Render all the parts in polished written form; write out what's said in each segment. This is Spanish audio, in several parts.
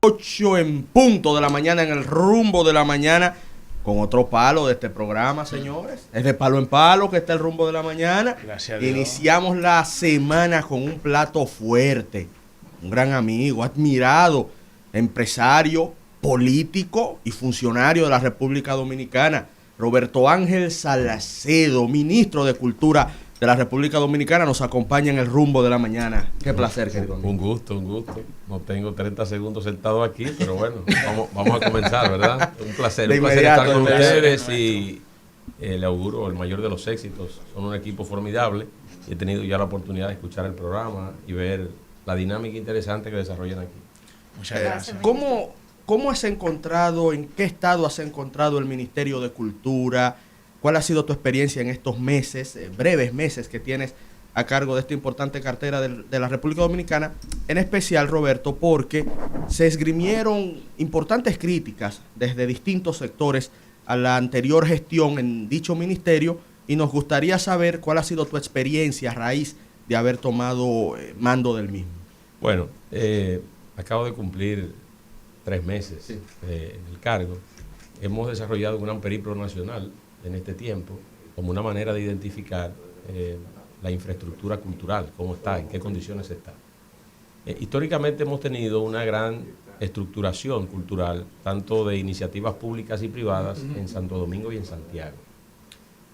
8 en punto de la mañana en el rumbo de la mañana con otro palo de este programa, señores. Es de palo en palo que está el rumbo de la mañana. Gracias a Dios. Iniciamos la semana con un plato fuerte. Un gran amigo, admirado, empresario, político y funcionario de la República Dominicana, Roberto Ángel Salcedo, ministro de Cultura de la República Dominicana, nos acompaña en el rumbo de la mañana. Qué placer, querido amigo. Un gusto, un gusto. No tengo 30 segundos sentado aquí, pero bueno, vamos a comenzar, ¿verdad? Un placer estar con ustedes y le auguro el mayor de los éxitos. Son un equipo formidable y he tenido ya la oportunidad de escuchar el programa y ver la dinámica interesante que desarrollan aquí. Muchas gracias. ¿Cómo has encontrado, en qué estado has encontrado el Ministerio de Cultura? ¿Cuál ha sido tu experiencia en estos meses, breves meses que tienes a cargo de esta importante cartera de la República Dominicana? En especial, Roberto, porque se esgrimieron importantes críticas desde distintos sectores a la anterior gestión en dicho ministerio y nos gustaría saber cuál ha sido tu experiencia a raíz de haber tomado mando del mismo. Bueno, acabo de cumplir 3 meses en el cargo. Hemos desarrollado un gran periplo nacional en este tiempo como una manera de identificar la infraestructura cultural, cómo está, en qué condiciones está. Históricamente hemos tenido una gran estructuración cultural, tanto de iniciativas públicas y privadas en Santo Domingo y en Santiago.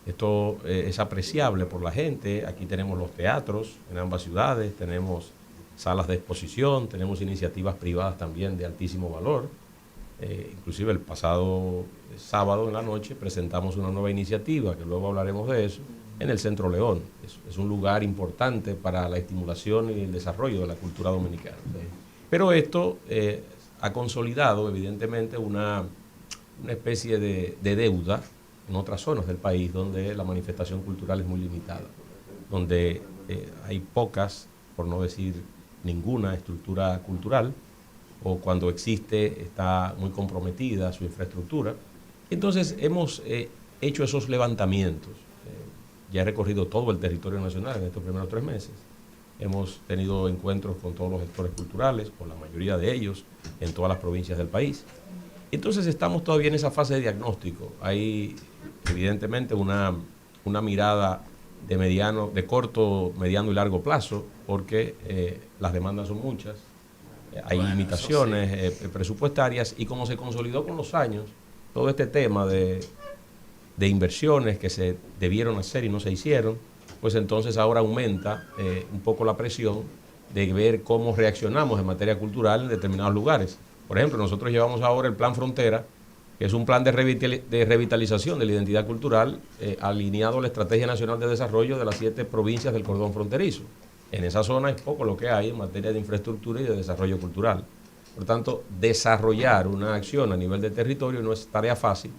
Esto es apreciable por la gente. Aquí tenemos los teatros en ambas ciudades, tenemos salas de exposición, tenemos iniciativas privadas también de altísimo valor. Inclusive el pasado sábado en la noche presentamos una nueva iniciativa, que luego hablaremos de eso, en el Centro León. Es un lugar importante para la estimulación y el desarrollo de la cultura dominicana. Pero esto ha consolidado evidentemente una especie de deuda en otras zonas del país donde la manifestación cultural es muy limitada, donde hay pocas, por no decir ninguna, estructura cultural, o cuando existe está muy comprometida su infraestructura. Entonces hemos hecho esos levantamientos. Ya he recorrido todo el territorio nacional en estos primeros 3 meses. Hemos tenido encuentros con todos los sectores culturales, con la mayoría de ellos, en todas las provincias del país. Entonces estamos todavía en esa fase de diagnóstico. Hay evidentemente una mirada de corto, mediano y largo plazo, porque las demandas son muchas. Hay limitaciones presupuestarias y como se consolidó con los años todo este tema de inversiones que se debieron hacer y no se hicieron, pues entonces ahora aumenta un poco la presión de ver cómo reaccionamos en materia cultural en determinados lugares. Por ejemplo, nosotros llevamos ahora el Plan Frontera, que es un plan de revitalización de la identidad cultural alineado a la Estrategia Nacional de Desarrollo de las 7 provincias del cordón fronterizo. En esa zona es poco lo que hay en materia de infraestructura y de desarrollo cultural. Por tanto, desarrollar una acción a nivel de territorio no es tarea fácil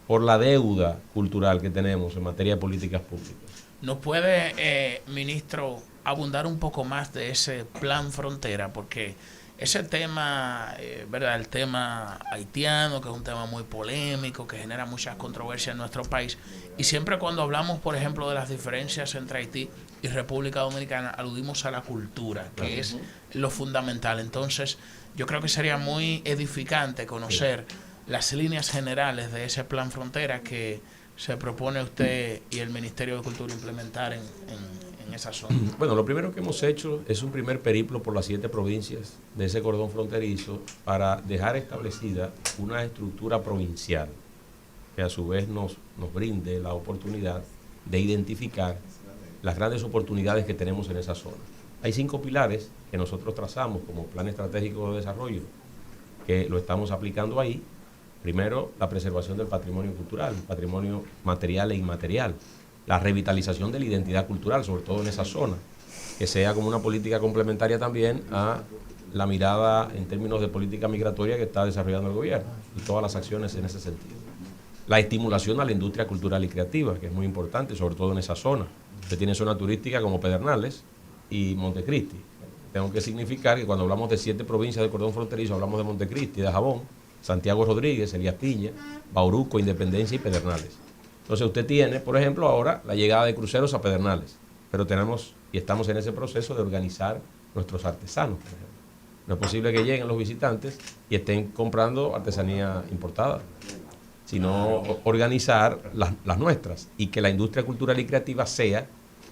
por la deuda cultural que tenemos en materia de políticas públicas. ¿Nos puede, ministro, abundar un poco más de ese plan frontera? Porque ese tema, ¿verdad? El tema haitiano, que es un tema muy polémico, que genera muchas controversias en nuestro país. Y siempre cuando hablamos, por ejemplo, de las diferencias entre Haití y República Dominicana, aludimos a la cultura, que es lo fundamental. Entonces, yo creo que sería muy edificante conocer las líneas generales de ese plan frontera que se propone usted y el Ministerio de Cultura implementar en esa zona. Bueno, lo primero que hemos hecho es un primer periplo por las 7 provincias de ese cordón fronterizo para dejar establecida una estructura provincial que a su vez nos brinde la oportunidad de identificar las grandes oportunidades que tenemos en esa zona. Hay 5 pilares que nosotros trazamos como plan estratégico de desarrollo, que lo estamos aplicando ahí. Primero, la preservación del patrimonio cultural, patrimonio material e inmaterial. La revitalización de la identidad cultural, sobre todo en esa zona, que sea como una política complementaria también a la mirada en términos de política migratoria que está desarrollando el gobierno y todas las acciones en ese sentido. La estimulación a la industria cultural y creativa, que es muy importante, sobre todo en esa zona. Usted tiene zona turística como Pedernales y Montecristi. Tengo que significar que cuando hablamos de 7 provincias del cordón fronterizo, hablamos de Montecristi, de Jabón, Santiago Rodríguez, Elías Piña, Bauruco, Independencia y Pedernales. Entonces usted tiene, por ejemplo, ahora la llegada de cruceros a Pedernales, pero tenemos y estamos en ese proceso de organizar nuestros artesanos, por ejemplo. No es posible que lleguen los visitantes y estén comprando artesanía importada, sino organizar las nuestras y que la industria cultural y creativa sea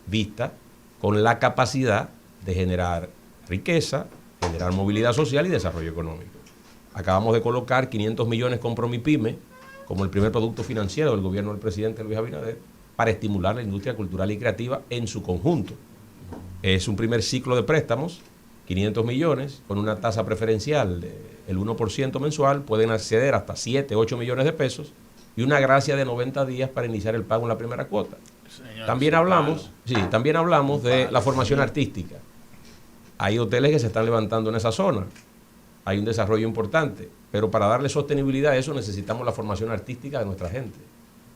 vista con la capacidad de generar riqueza, generar movilidad social y desarrollo económico. Acabamos de colocar 500 millones con Promipyme como el primer producto financiero del gobierno del presidente Luis Abinader para estimular la industria cultural y creativa en su conjunto. Es un primer ciclo de préstamos, 500 millones, con una tasa preferencial del 1% mensual, pueden acceder hasta 7, 8 millones de pesos y una gracia de 90 días para iniciar el pago en la primera cuota. Señor, también hablamos de la formación artística. Hay hoteles que se están levantando en esa zona, hay un desarrollo importante, pero para darle sostenibilidad a eso necesitamos la formación artística de nuestra gente.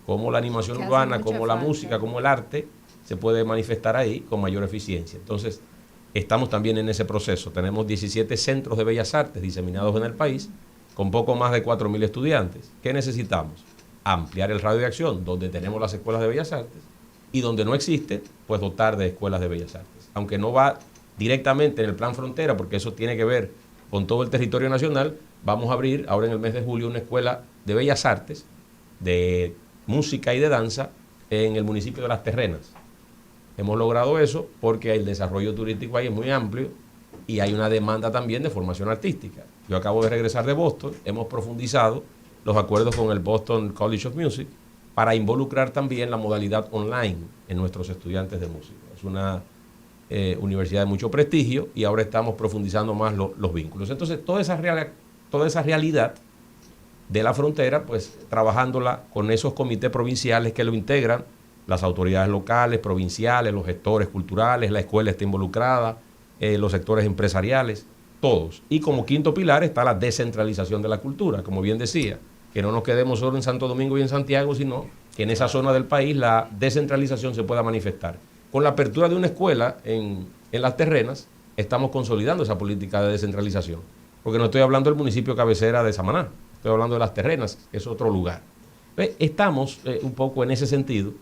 Como la animación urbana, como la música, como el arte, se puede manifestar ahí con mayor eficiencia. Entonces, estamos también en ese proceso. Tenemos 17 centros de bellas artes diseminados en el país, con poco más de 4.000 estudiantes. ¿Qué necesitamos? Ampliar el radio de acción, donde tenemos las escuelas de bellas artes, y donde no existe, pues dotar de escuelas de bellas artes. Aunque no va directamente en el plan frontera, porque eso tiene que ver con todo el territorio nacional, vamos a abrir ahora en el mes de julio una escuela de bellas artes, de música y de danza, en el municipio de Las Terrenas. Hemos logrado eso porque el desarrollo turístico ahí es muy amplio y hay una demanda también de formación artística. Yo acabo de regresar de Boston, hemos profundizado los acuerdos con el Boston College of Music para involucrar también la modalidad online en nuestros estudiantes de música. Es una universidad de mucho prestigio y ahora estamos profundizando más los vínculos. Entonces, toda esa realidad de la frontera, pues trabajándola con esos comités provinciales que lo integran, las autoridades locales, provinciales, los gestores culturales, la escuela está involucrada, los sectores empresariales, todos. Y como quinto pilar está la descentralización de la cultura, como bien decía, que no nos quedemos solo en Santo Domingo y en Santiago, sino que en esa zona del país la descentralización se pueda manifestar. Con la apertura de una escuela en Las Terrenas, estamos consolidando esa política de descentralización, porque no estoy hablando del municipio cabecera de Samaná, estoy hablando de Las Terrenas, que es otro lugar. Estamos un poco en ese sentido,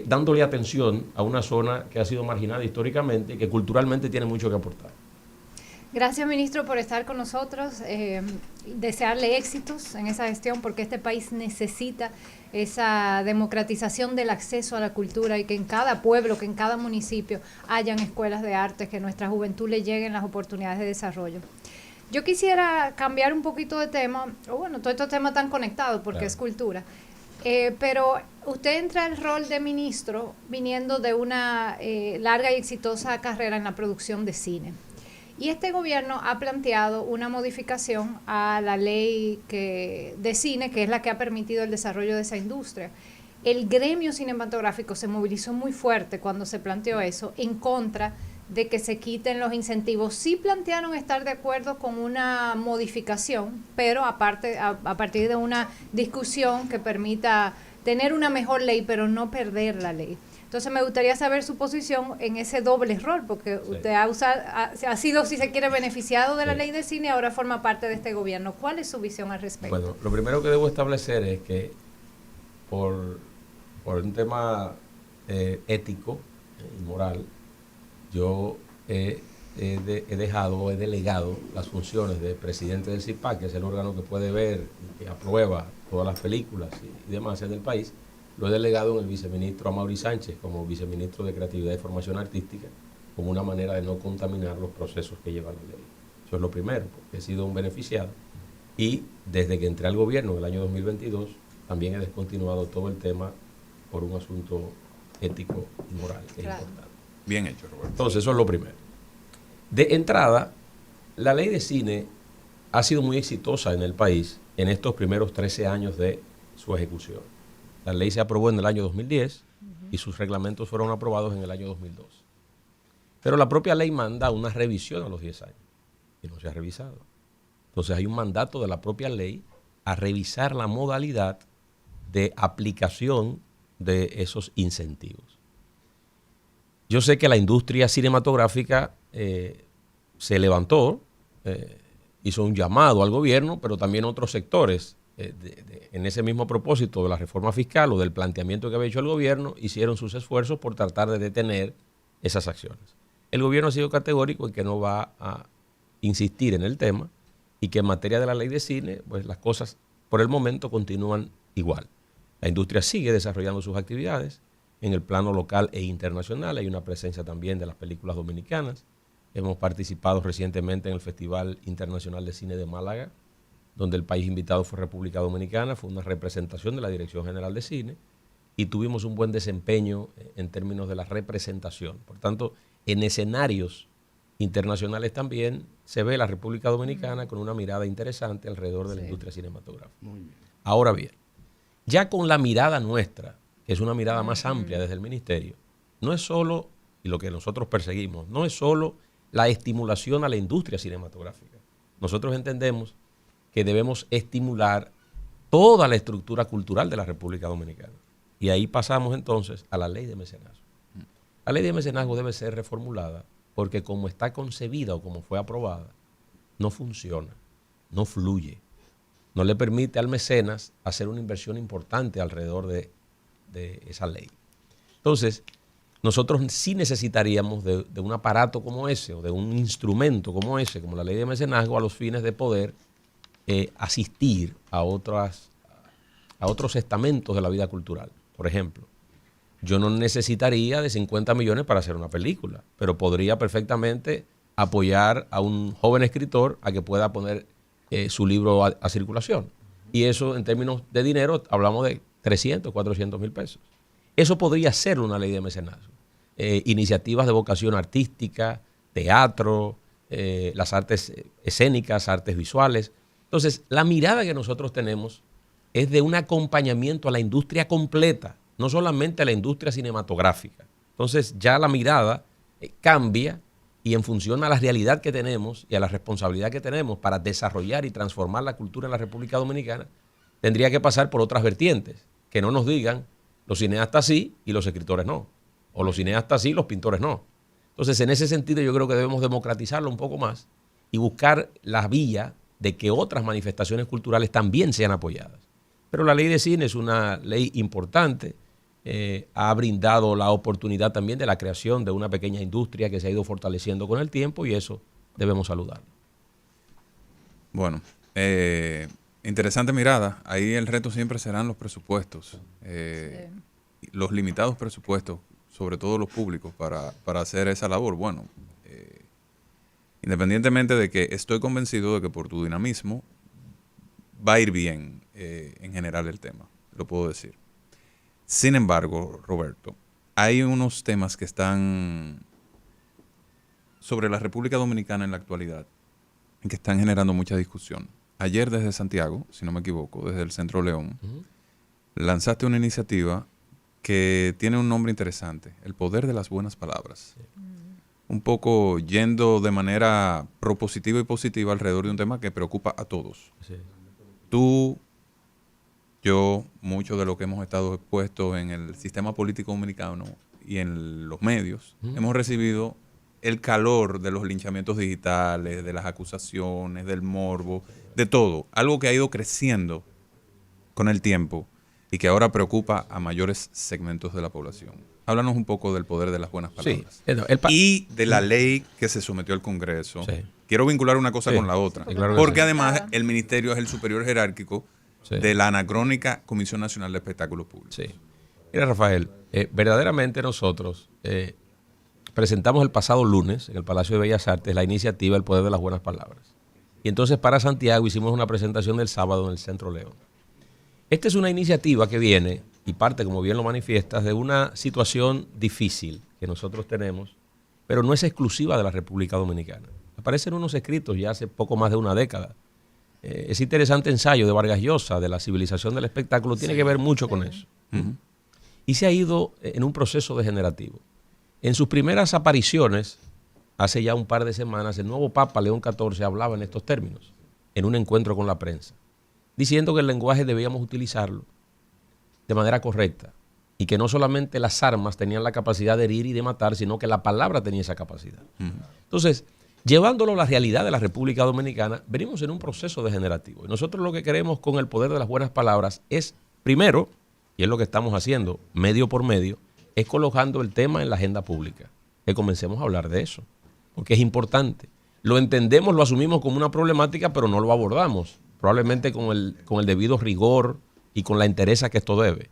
dándole atención a una zona que ha sido marginada históricamente y que culturalmente tiene mucho que aportar. Gracias, ministro, por estar con nosotros. Desearle éxitos en esa gestión porque este país necesita esa democratización del acceso a la cultura y que en cada pueblo, que en cada municipio hayan escuelas de arte, que a nuestra juventud le lleguen las oportunidades de desarrollo. Yo quisiera cambiar un poquito de tema, o bueno, todos estos temas están conectados porque es cultura. Pero usted entra al rol de ministro viniendo de una larga y exitosa carrera en la producción de cine. Y este gobierno ha planteado una modificación a la ley de cine, que es la que ha permitido el desarrollo de esa industria. El gremio cinematográfico se movilizó muy fuerte cuando se planteó eso, en contra de que se quiten los incentivos. Sí plantearon estar de acuerdo con una modificación, pero a partir de una discusión que permita tener una mejor ley, pero no perder la ley. Entonces me gustaría saber su posición en ese doble rol, porque usted ha sido, si se quiere, beneficiado de la ley de cine y ahora forma parte de este gobierno. ¿Cuál es su visión al respecto? Bueno, lo primero que debo establecer es que por un tema ético y moral, yo he delegado las funciones de presidente del CIPAC, que es el órgano que puede ver y que aprueba todas las películas y demás del país. Lo he delegado en el viceministro Amaury Sánchez como viceministro de Creatividad y Formación Artística, como una manera de no contaminar los procesos que lleva la ley. Eso es lo primero, porque he sido un beneficiado. Y desde que entré al gobierno en el año 2022, también he descontinuado todo el tema por un asunto ético y moral, que es importante. Bien hecho, Roberto. Entonces, eso es lo primero. De entrada, la ley de cine ha sido muy exitosa en el país en estos primeros 13 años de su ejecución. La ley se aprobó en el año 2010 y sus reglamentos fueron aprobados en el año 2002. Pero la propia ley manda una revisión a los 10 años y no se ha revisado. Entonces hay un mandato de la propia ley a revisar la modalidad de aplicación de esos incentivos. Yo sé que la industria cinematográfica se levantó, hizo un llamado al gobierno, pero también otros sectores en ese mismo propósito de la reforma fiscal o del planteamiento que había hecho el gobierno, hicieron sus esfuerzos por tratar de detener esas acciones. El gobierno ha sido categórico en que no va a insistir en el tema y que en materia de la ley de cine, pues las cosas por el momento continúan igual. La industria sigue desarrollando sus actividades en el plano local e internacional. Hay una presencia también de las películas dominicanas. Hemos participado recientemente en el Festival Internacional de Cine de Málaga, donde el país invitado fue República Dominicana. Fue una representación de la Dirección General de Cine y tuvimos un buen desempeño en términos de la representación. Por tanto, en escenarios internacionales también se ve la República Dominicana con una mirada interesante alrededor de la industria cinematográfica. Muy bien. Ahora bien, ya con la mirada nuestra, que es una mirada más amplia desde el Ministerio, no es solo, y lo que nosotros perseguimos, no es solo la estimulación a la industria cinematográfica. Nosotros entendemos que debemos estimular toda la estructura cultural de la República Dominicana. Y ahí pasamos entonces a la ley de mecenazgo. La ley de mecenazgo debe ser reformulada porque como está concebida o como fue aprobada, no funciona, no fluye, no le permite al mecenas hacer una inversión importante alrededor de esa ley. Entonces, nosotros sí necesitaríamos de un aparato como ese o de un instrumento como ese, como la ley de mecenazgo, a los fines de poder asistir a otros estamentos de la vida cultural. Por ejemplo, yo no necesitaría de 50 millones para hacer una película, pero podría perfectamente apoyar a un joven escritor a que pueda poner su libro a circulación. Y eso, en términos de dinero, hablamos de 300, 400 mil pesos. Eso podría ser una ley de mecenazgo. Iniciativas de vocación artística, teatro, las artes escénicas, artes visuales. Entonces, la mirada que nosotros tenemos es de un acompañamiento a la industria completa, no solamente a la industria cinematográfica. Entonces, ya la mirada cambia y en función a la realidad que tenemos y a la responsabilidad que tenemos para desarrollar y transformar la cultura en la República Dominicana, tendría que pasar por otras vertientes, que no nos digan los cineastas sí y los escritores no, o los cineastas sí y los pintores no. Entonces, en ese sentido, yo creo que debemos democratizarlo un poco más y buscar la vía de que otras manifestaciones culturales también sean apoyadas. Pero la ley de cine es una ley importante, ha brindado la oportunidad también de la creación de una pequeña industria que se ha ido fortaleciendo con el tiempo y eso debemos saludarlo. Bueno, interesante mirada. Ahí el reto siempre serán los presupuestos, los limitados presupuestos, sobre todo los públicos, para hacer esa labor. Bueno, independientemente de que estoy convencido de que por tu dinamismo va a ir bien en general el tema, lo puedo decir. Sin embargo, Roberto, hay unos temas que están sobre la República Dominicana en la actualidad que están generando mucha discusión. Ayer desde Santiago, si no me equivoco, desde el Centro León, lanzaste una iniciativa que tiene un nombre interesante, el poder de las buenas palabras. Sí. Un poco yendo de manera propositiva y positiva alrededor de un tema que preocupa a todos. Sí. Tú, yo, muchos de los que hemos estado expuestos en el sistema político dominicano y en los medios, hemos recibido el calor de los linchamientos digitales, de las acusaciones, del morbo, de todo. Algo que ha ido creciendo con el tiempo y que ahora preocupa a mayores segmentos de la población. Háblanos un poco del poder de las buenas palabras. Sí, y de la ley que se sometió al Congreso. Sí. Quiero vincular una cosa con la otra. Sí, claro, porque además el Ministerio es el superior jerárquico de la anacrónica Comisión Nacional de Espectáculos Públicos. Sí. Mira, Rafael, verdaderamente nosotros presentamos el pasado lunes en el Palacio de Bellas Artes la iniciativa El Poder de las Buenas Palabras. Y entonces para Santiago hicimos una presentación del sábado en el Centro León. Esta es una iniciativa que viene y parte, como bien lo manifiestas, de una situación difícil que nosotros tenemos, pero no es exclusiva de la República Dominicana. Aparecen unos escritos ya hace poco más de una década. Ese interesante ensayo de Vargas Llosa de la civilización del espectáculo tiene que ver mucho con eso. Y se ha ido en un proceso degenerativo. En sus primeras apariciones, hace ya un par de semanas, el nuevo Papa León XIV hablaba en estos términos, en un encuentro con la prensa, diciendo que el lenguaje debíamos utilizarlo de manera correcta y que no solamente las armas tenían la capacidad de herir y de matar, sino que la palabra tenía esa capacidad. Entonces, llevándolo a la realidad de la República Dominicana, venimos en un proceso degenerativo. Y nosotros lo que queremos con el poder de las buenas palabras es, primero, y es lo que estamos haciendo medio por medio, es colocando el tema en la agenda pública. Que comencemos a hablar de eso, porque es importante. lo entendemos, lo asumimos como una problemática, pero no lo abordamos, probablemente con el debido rigor y con la entereza que esto debe.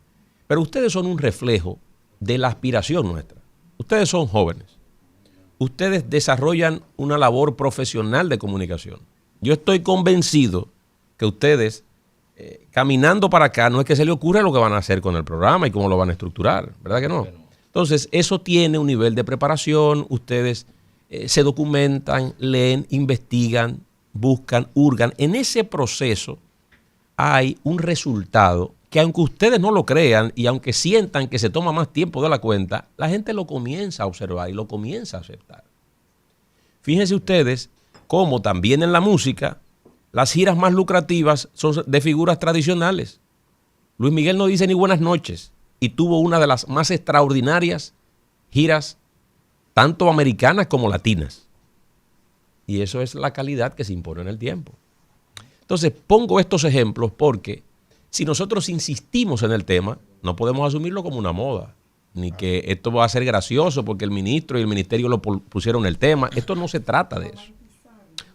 Pero ustedes son un reflejo de la aspiración nuestra. Ustedes son jóvenes. Ustedes desarrollan una labor profesional de comunicación. Yo estoy convencido que ustedes, caminando para acá, no es que se les ocurra lo que van a hacer con el programa y cómo lo van a estructurar, ¿verdad que no? Entonces, eso tiene un nivel de preparación. Ustedes se documentan, leen, investigan, buscan, hurgan. En ese proceso hay un resultado que, aunque ustedes no lo crean y aunque sientan que se toma más tiempo de la cuenta, la gente lo comienza a observar y lo comienza a aceptar. Fíjense ustedes cómo también en la música las giras más lucrativas son de figuras tradicionales. Luis Miguel no dice ni buenas noches y tuvo una de las más extraordinarias giras, tanto americanas como latinas. Y eso es la calidad que se impone en el tiempo. Entonces, pongo estos ejemplos porque si nosotros insistimos en el tema, no podemos asumirlo como una moda, ni que esto va a ser gracioso porque el ministro y el ministerio lo pusieron el tema. Esto no se trata de eso.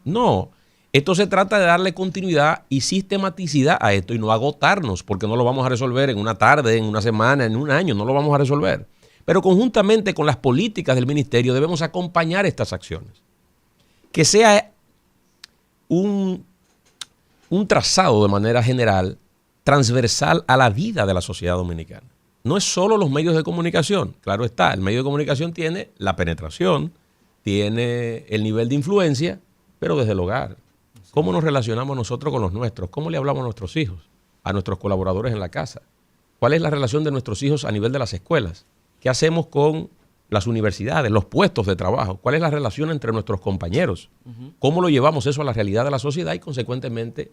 No, esto se trata de darle continuidad y sistematicidad a esto y no agotarnos, porque no lo vamos a resolver en una tarde, en una semana, en un año, no lo vamos a resolver. Pero conjuntamente con las políticas del ministerio debemos acompañar estas acciones. Que sea un trazado de manera general, transversal a la vida de la sociedad dominicana. No es solo los medios de comunicación, claro está, el medio de comunicación tiene la penetración, tiene el nivel de influencia, pero desde el hogar. ¿Cómo nos relacionamos nosotros con los nuestros? ¿Cómo le hablamos a nuestros hijos, a nuestros colaboradores en la casa? ¿Cuál es la relación de nuestros hijos a nivel de las escuelas? ¿Qué hacemos con las universidades, los puestos de trabajo? ¿Cuál es la relación entre nuestros compañeros? ¿Cómo lo llevamos eso a la realidad de la sociedad? Y consecuentemente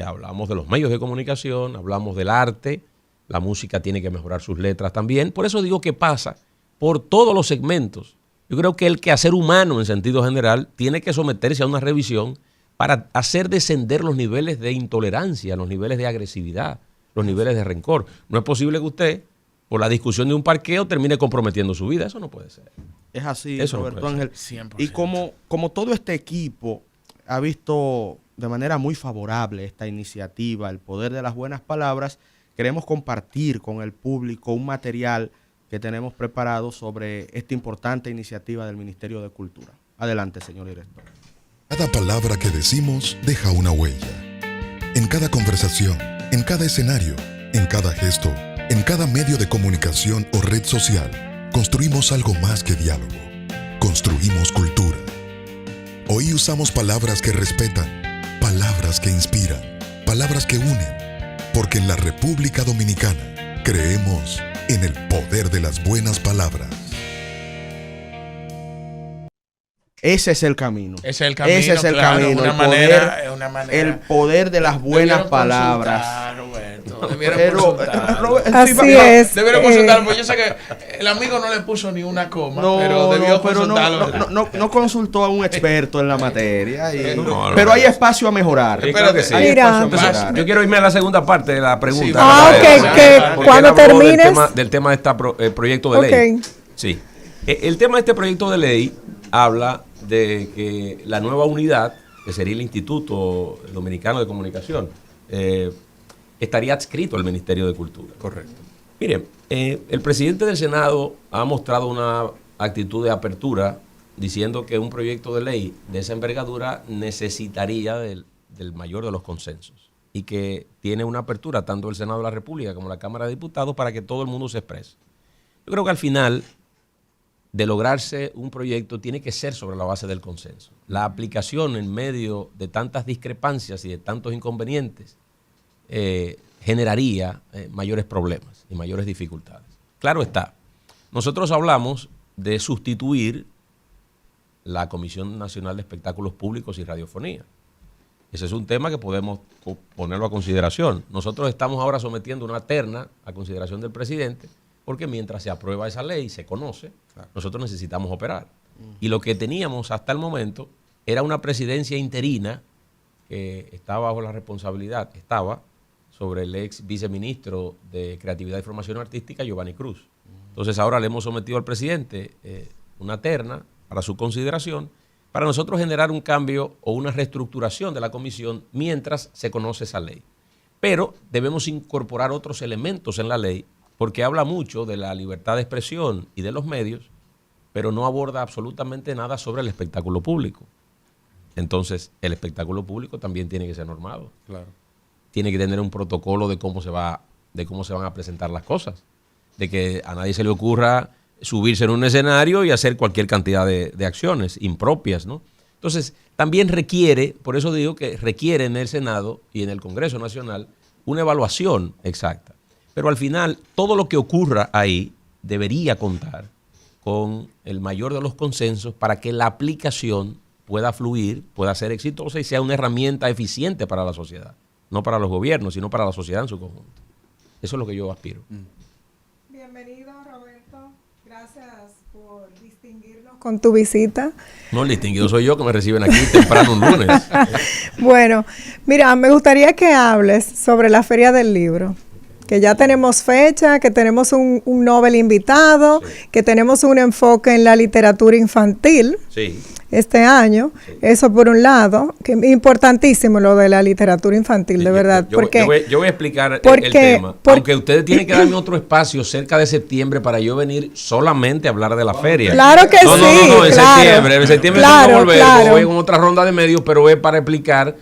hablamos de los medios de comunicación, hablamos del arte, la música tiene que mejorar sus letras también. Por eso digo que pasa por todos los segmentos. Yo creo que el quehacer humano en sentido general tiene que someterse a una revisión para hacer descender los niveles de intolerancia, los niveles de agresividad, los niveles de rencor. No es posible que usted, por la discusión de un parqueo, termine comprometiendo su vida. Eso no puede ser. Es así, eso Roberto no Ángel. 100%. Y como todo este equipo ha visto de manera muy favorable esta iniciativa, el poder de las buenas palabras, queremos compartir con el público un material que tenemos preparado sobre esta importante iniciativa del Ministerio de Cultura. Adelante, señor director. Cada palabra que decimos deja una huella. En cada conversación, en cada escenario, en cada gesto, en cada medio de comunicación o red social, construimos algo más que diálogo. Construimos cultura. Hoy usamos palabras que respetan, palabras que inspiran, palabras que unen, porque en la República Dominicana creemos en el poder de las buenas palabras. Ese es el camino. Ese es el camino. Ese es el claro, camino. Una manera. El poder de las buenas Debieron palabras. Roberto, debieron Pero, consultar. Así es. Debieron consultar, porque yo sé que el amigo no le puso ni una coma, pero debió consultarlo. No consultó a un experto en la materia. Pero no. hay espacio a mejorar. Sí, claro que sí. Hay Mira. espacio a Entonces, mejorar. yo quiero irme a la segunda parte de la pregunta. Sí, Porque cuando él habló termines. del tema de este proyecto de ley. Sí. El tema de este proyecto de ley habla de que la nueva unidad, que sería el Instituto Dominicano de Comunicación, estaría adscrito al Ministerio de Cultura. Correcto. Miren, el presidente del Senado ha mostrado una actitud de apertura diciendo que un proyecto de ley de esa envergadura necesitaría del mayor de los consensos y que tiene una apertura tanto el Senado de la República como la Cámara de Diputados para que todo el mundo se exprese. Yo creo que al final de lograrse un proyecto tiene que ser sobre la base del consenso. La aplicación en medio de tantas discrepancias y de tantos inconvenientes generaría mayores problemas y mayores dificultades. Claro está, nosotros hablamos de sustituir la Comisión Nacional de Espectáculos Públicos y Radiofonía. Ese es un tema que podemos ponerlo a consideración. Nosotros estamos ahora sometiendo una terna a consideración del presidente, porque mientras se aprueba esa ley, se conoce, nosotros necesitamos operar. Y lo que teníamos hasta el momento era una presidencia interina que estaba bajo la responsabilidad, sobre el ex viceministro de Creatividad y Formación Artística, Giovanni Cruz. Entonces ahora le hemos sometido al presidente una terna para su consideración para nosotros generar un cambio o una reestructuración de la comisión mientras se conoce esa ley. Pero debemos incorporar otros elementos en la ley porque habla mucho de la libertad de expresión y de los medios, pero no aborda absolutamente nada sobre el espectáculo público. Entonces, el espectáculo público también tiene que ser normado. Claro. Tiene que tener un protocolo de cómo se van a presentar las cosas. De que a nadie se le ocurra subirse en un escenario y hacer cualquier cantidad de acciones impropias, ¿no? Entonces, también requiere, por eso digo que requiere en el Senado y en el Congreso Nacional una evaluación exacta. Pero al final, todo lo que ocurra ahí debería contar con el mayor de los consensos para que la aplicación pueda fluir, pueda ser exitosa y sea una herramienta eficiente para la sociedad. No para los gobiernos, sino para la sociedad en su conjunto. Eso es lo que yo aspiro. Bienvenido, Roberto. Gracias por distinguirnos con tu visita. No, el distinguido soy yo, que me reciben aquí temprano un lunes. Bueno, mira, me gustaría que hables sobre la Feria del Libro. Que ya tenemos fecha, que tenemos un Nobel invitado, sí, que tenemos un enfoque en la literatura infantil, sí, este año. Sí. Eso por un lado, que es importantísimo lo de la literatura infantil, sí, de verdad. Yo voy a explicar el tema, aunque ustedes tienen que darme otro espacio cerca de septiembre para yo venir solamente a hablar de la feria. Claro que sí. No, en septiembre claro, volver, voy en otra ronda de medios, pero es para explicar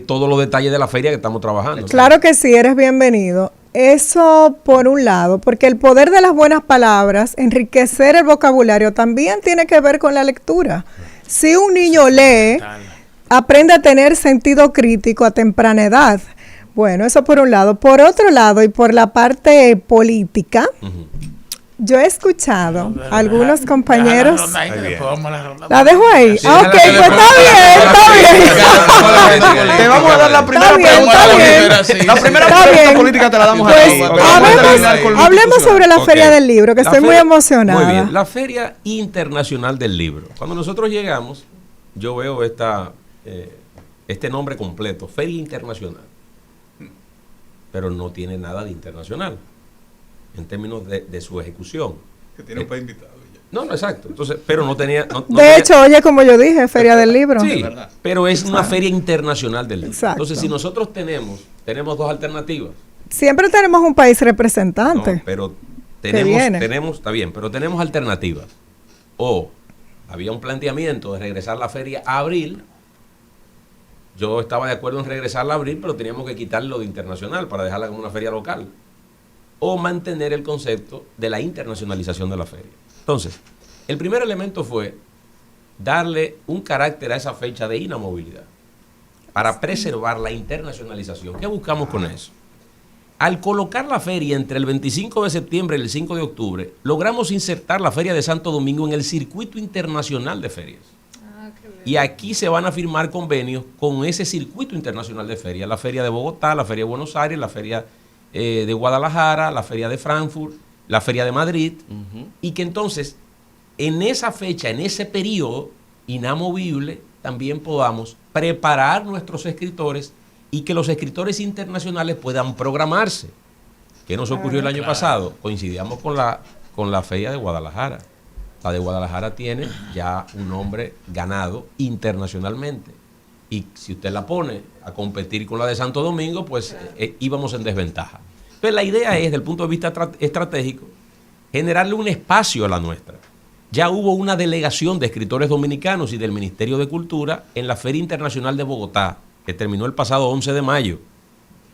todos los detalles de la feria que estamos trabajando. Claro que sí, eres bienvenido. Eso por un lado, porque el poder de las buenas palabras, enriquecer el vocabulario, también tiene que ver con la lectura. Si un niño lee, aprende a tener sentido crítico a temprana edad. Bueno, eso por un lado. Por otro lado, y por la parte política, yo he escuchado a algunos compañeros. ¿La dejo ahí? Sí, ok, pues está bien. Te vamos a dar la primera pregunta. La primera pregunta política te la damos pues, hablemos sobre la Feria del Libro, que estoy muy emocionada. Muy bien, la Feria Internacional del Libro. Cuando nosotros llegamos, yo veo este nombre completo, Feria Internacional, pero no tiene nada de internacional en términos de su ejecución. Que tiene un país invitado. No, exacto. Entonces, pero no tenía... hecho, oye, como yo dije, Feria del Libro. Sí, pero es una feria internacional del libro. Exacto. Entonces, si nosotros tenemos dos alternativas. Siempre tenemos un país representante. No, pero está bien, pero tenemos alternativas. O había un planteamiento de regresar la feria a abril. Yo estaba de acuerdo en regresarla a abril, pero teníamos que quitarlo de internacional para dejarla como una feria local. O mantener el concepto de la internacionalización de la feria. Entonces, el primer elemento fue darle un carácter a esa fecha de inamovilidad para preservar la internacionalización. ¿Qué buscamos con eso? Al colocar la feria entre el 25 de septiembre y el 5 de octubre, logramos insertar la Feria de Santo Domingo en el circuito internacional de ferias. Y aquí se van a firmar convenios con ese circuito internacional de ferias. La Feria de Bogotá, la Feria de Buenos Aires, la Feria de Guadalajara, la Feria de Frankfurt, la Feria de Madrid, y que entonces en esa fecha, en ese periodo inamovible, también podamos preparar nuestros escritores y que los escritores internacionales puedan programarse. ¿Qué nos ocurrió el año pasado? Coincidíamos con la Feria de Guadalajara. La de Guadalajara tiene ya un nombre ganado internacionalmente. Y si usted la pone a competir con la de Santo Domingo, pues íbamos en desventaja. Entonces la idea es, desde el punto de vista estratégico, generarle un espacio a la nuestra. Ya hubo una delegación de escritores dominicanos y del Ministerio de Cultura en la Feria Internacional de Bogotá, que terminó el pasado 11 de mayo.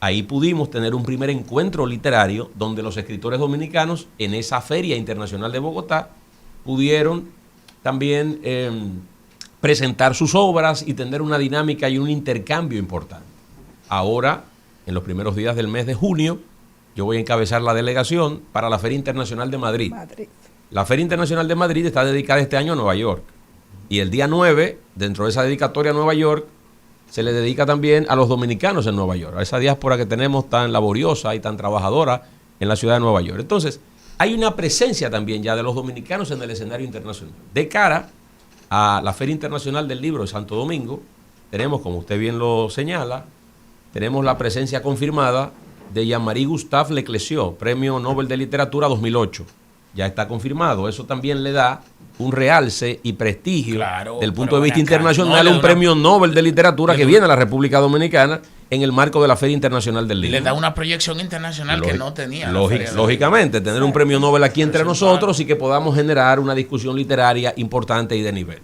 Ahí pudimos tener un primer encuentro literario donde los escritores dominicanos en esa Feria Internacional de Bogotá pudieron también presentar sus obras y tener una dinámica y un intercambio importante. Ahora, en los primeros días del mes de junio, yo voy a encabezar la delegación para la Feria Internacional de Madrid. La Feria Internacional de Madrid está dedicada este año a Nueva York. Y el día 9, dentro de esa dedicatoria a Nueva York, se le dedica también a los dominicanos en Nueva York, a esa diáspora que tenemos tan laboriosa y tan trabajadora en la ciudad de Nueva York. Entonces, hay una presencia también ya de los dominicanos en el escenario internacional. De cara a la Feria Internacional del Libro de Santo Domingo, tenemos, como usted bien lo señala, tenemos la presencia confirmada de Jean-Marie Gustave Leclésio, Premio Nobel de Literatura 2008. ya está confirmado. Eso también le da un realce y prestigio del punto de vista ven acá, internacional, un premio Nobel de literatura que viene a la República Dominicana en el marco de la Feria Internacional del Libro. Le da una proyección internacional que no tenía. Lógicamente, tener un premio Nobel aquí entre nosotros y que podamos generar una discusión literaria importante y de nivel.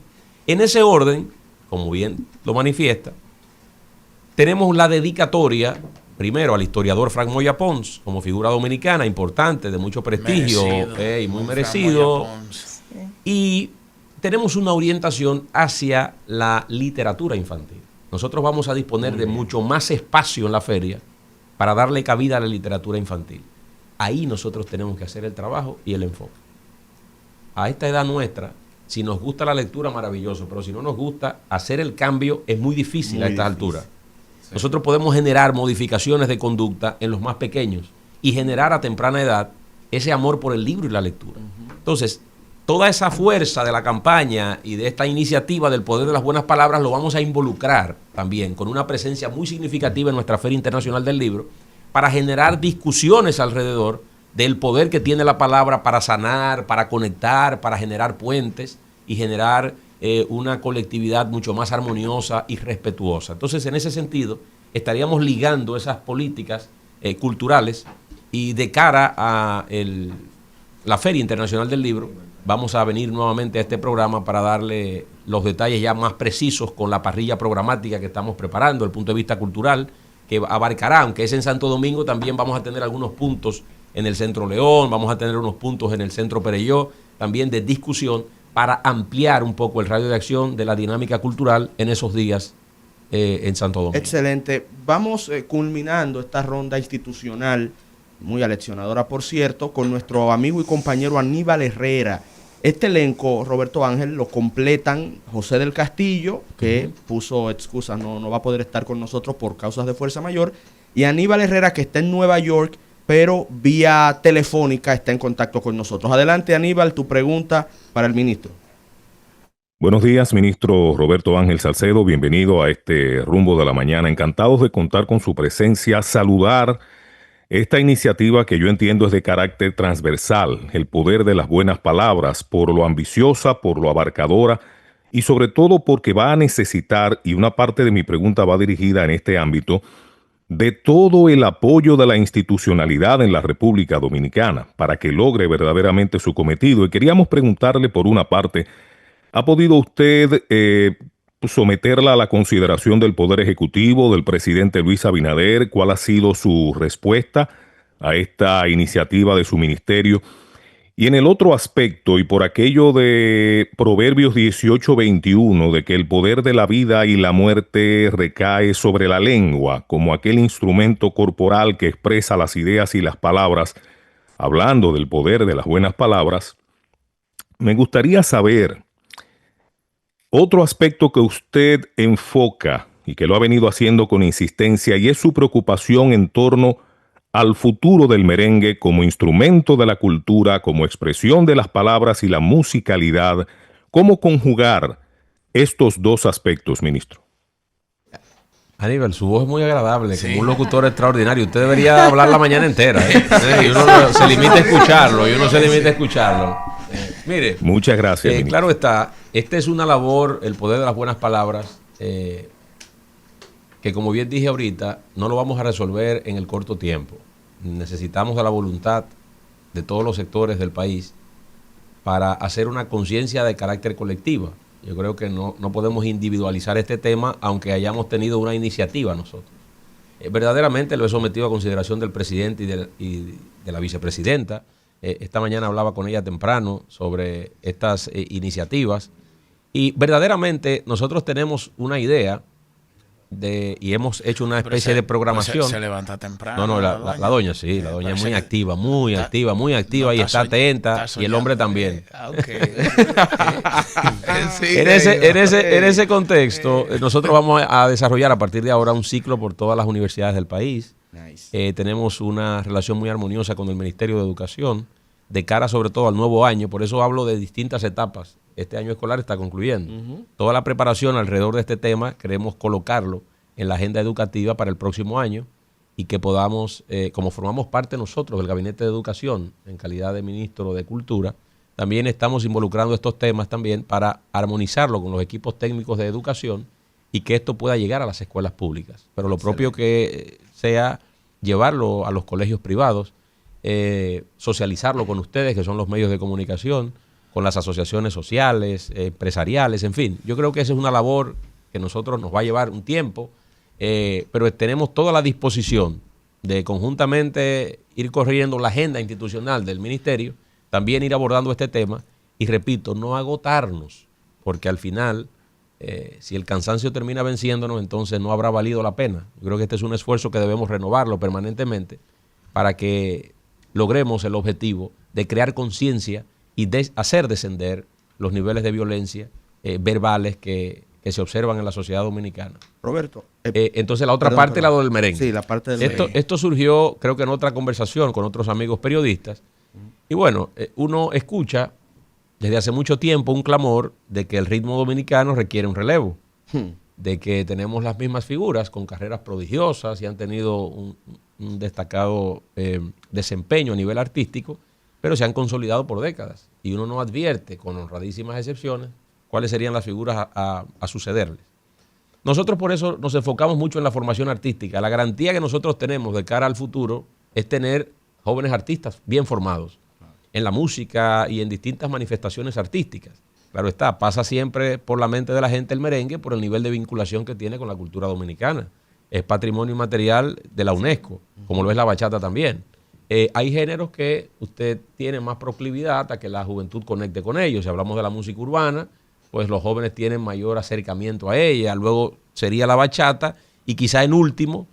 En ese orden, como bien lo manifiesta, tenemos la dedicatoria, primero al historiador Frank Moya Pons, como figura dominicana importante, de mucho prestigio y muy merecido. Y tenemos una orientación hacia la literatura infantil. Nosotros vamos a disponer de mucho más espacio en la feria para darle cabida a la literatura infantil. Ahí nosotros tenemos que hacer el trabajo y el enfoque. A esta edad nuestra, si nos gusta la lectura, maravilloso, pero si no nos gusta, hacer el cambio es muy difícil a estas alturas. Sí. Nosotros podemos generar modificaciones de conducta en los más pequeños y generar a temprana edad ese amor por el libro y la lectura. Entonces, toda esa fuerza de la campaña y de esta iniciativa del poder de las buenas palabras lo vamos a involucrar también con una presencia muy significativa en nuestra Feria Internacional del Libro para generar discusiones alrededor del poder que tiene la palabra para sanar, para conectar, para generar puentes y generar una colectividad mucho más armoniosa y respetuosa. Entonces, en ese sentido, estaríamos ligando esas políticas culturales y de cara a la Feria Internacional del Libro, vamos a venir nuevamente a este programa para darle los detalles ya más precisos con la parrilla programática que estamos preparando, el punto de vista cultural, que abarcará, aunque es en Santo Domingo, también vamos a tener algunos puntos en el Centro León, vamos a tener unos puntos en el Centro Perelló, también de discusión para ampliar un poco el radio de acción de la dinámica cultural en esos días en Santo Domingo. Excelente. Vamos culminando esta ronda institucional, muy aleccionadora por cierto, con nuestro amigo y compañero Aníbal Herrera. Este elenco, Roberto Ángel, lo completan José del Castillo, que puso excusas, no va a poder estar con nosotros por causas de fuerza mayor, y Aníbal Herrera, que está en Nueva York, pero vía telefónica está en contacto con nosotros. Adelante, Aníbal, tu pregunta para el ministro. Buenos días, ministro Roberto Ángel Salcedo. Bienvenido a este Rumbo de la Mañana. Encantados de contar con su presencia, saludar esta iniciativa que yo entiendo es de carácter transversal, el poder de las buenas palabras, por lo ambiciosa, por lo abarcadora y sobre todo porque va a necesitar, y una parte de mi pregunta va dirigida en este ámbito, de todo el apoyo de la institucionalidad en la República Dominicana para que logre verdaderamente su cometido. Y queríamos preguntarle por una parte, ¿ha podido usted someterla a la consideración del Poder Ejecutivo, del presidente Luis Abinader? ¿Cuál ha sido su respuesta a esta iniciativa de su ministerio? Y en el otro aspecto, y por aquello de Proverbios 18:21, de que el poder de la vida y la muerte recae sobre la lengua, como aquel instrumento corporal que expresa las ideas y las palabras, hablando del poder de las buenas palabras, me gustaría saber otro aspecto que usted enfoca y que lo ha venido haciendo con insistencia, y es su preocupación en torno al futuro del merengue como instrumento de la cultura, como expresión de las palabras y la musicalidad. ¿Cómo conjugar estos dos aspectos, ministro? Aníbal, su voz es muy agradable, sí, como un locutor extraordinario. Usted debería hablar la mañana entera, ¿eh? Y uno se limita a escucharlo, Mire, muchas gracias. Claro está, esta es una labor, el poder de las buenas palabras, que como bien dije ahorita, no lo vamos a resolver en el corto tiempo. Necesitamos de la voluntad de todos los sectores del país para hacer una conciencia de carácter colectiva. Yo creo que no podemos individualizar este tema, aunque hayamos tenido una iniciativa nosotros. Verdaderamente lo he sometido a consideración del presidente y de la vicepresidenta. Esta mañana hablaba con ella temprano sobre estas iniciativas. Y verdaderamente nosotros tenemos una idea y hemos hecho una especie de programación. Se levanta temprano. No, la doña sí, la doña es muy activa, muy activa y está atenta, y el hombre también. En ese contexto, nosotros vamos a desarrollar a partir de ahora un ciclo por todas las universidades del país. Nice. Tenemos una relación muy armoniosa con el Ministerio de Educación, de cara sobre todo al nuevo año, por eso hablo de distintas etapas. Este año escolar está concluyendo. Toda la preparación alrededor de este tema queremos colocarlo en la agenda educativa para el próximo año y que podamos, como formamos parte nosotros del Gabinete de Educación en calidad de ministro de Cultura, también estamos involucrando estos temas también para armonizarlo con los equipos técnicos de educación y que esto pueda llegar a las escuelas públicas. Pero lo propio que sea llevarlo a los colegios privados, socializarlo con ustedes, que son los medios de comunicación, con las asociaciones sociales, empresariales, en fin. Yo creo que esa es una labor que nosotros nos va a llevar un tiempo, pero tenemos toda la disposición de conjuntamente ir corriendo la agenda institucional del ministerio, también ir abordando este tema y, repito, no agotarnos, porque al final, si el cansancio termina venciéndonos, entonces no habrá valido la pena. Yo creo que este es un esfuerzo que debemos renovarlo permanentemente para que logremos el objetivo de crear conciencia y de hacer descender los niveles de violencia verbales que se observan en la sociedad dominicana. Roberto. Entonces la otra parte, la del merengue. Sí, la parte del merengue. Esto surgió, creo que en otra conversación con otros amigos periodistas. Y bueno, uno escucha desde hace mucho tiempo un clamor de que el ritmo dominicano requiere un relevo, de que tenemos las mismas figuras con carreras prodigiosas y han tenido un destacado desempeño a nivel artístico, pero se han consolidado por décadas y uno no advierte, con honradísimas excepciones, cuáles serían las figuras a sucederles. Nosotros por eso nos enfocamos mucho en la formación artística. La garantía que nosotros tenemos de cara al futuro es tener jóvenes artistas bien formados en la música y en distintas manifestaciones artísticas. Claro está, pasa siempre por la mente de la gente el merengue por el nivel de vinculación que tiene con la cultura dominicana. Es patrimonio inmaterial de la UNESCO, como lo es la bachata también. Hay géneros que usted tiene más proclividad a que la juventud conecte con ellos. Si hablamos de la música urbana, pues los jóvenes tienen mayor acercamiento a ella. Luego sería la bachata y quizá en último,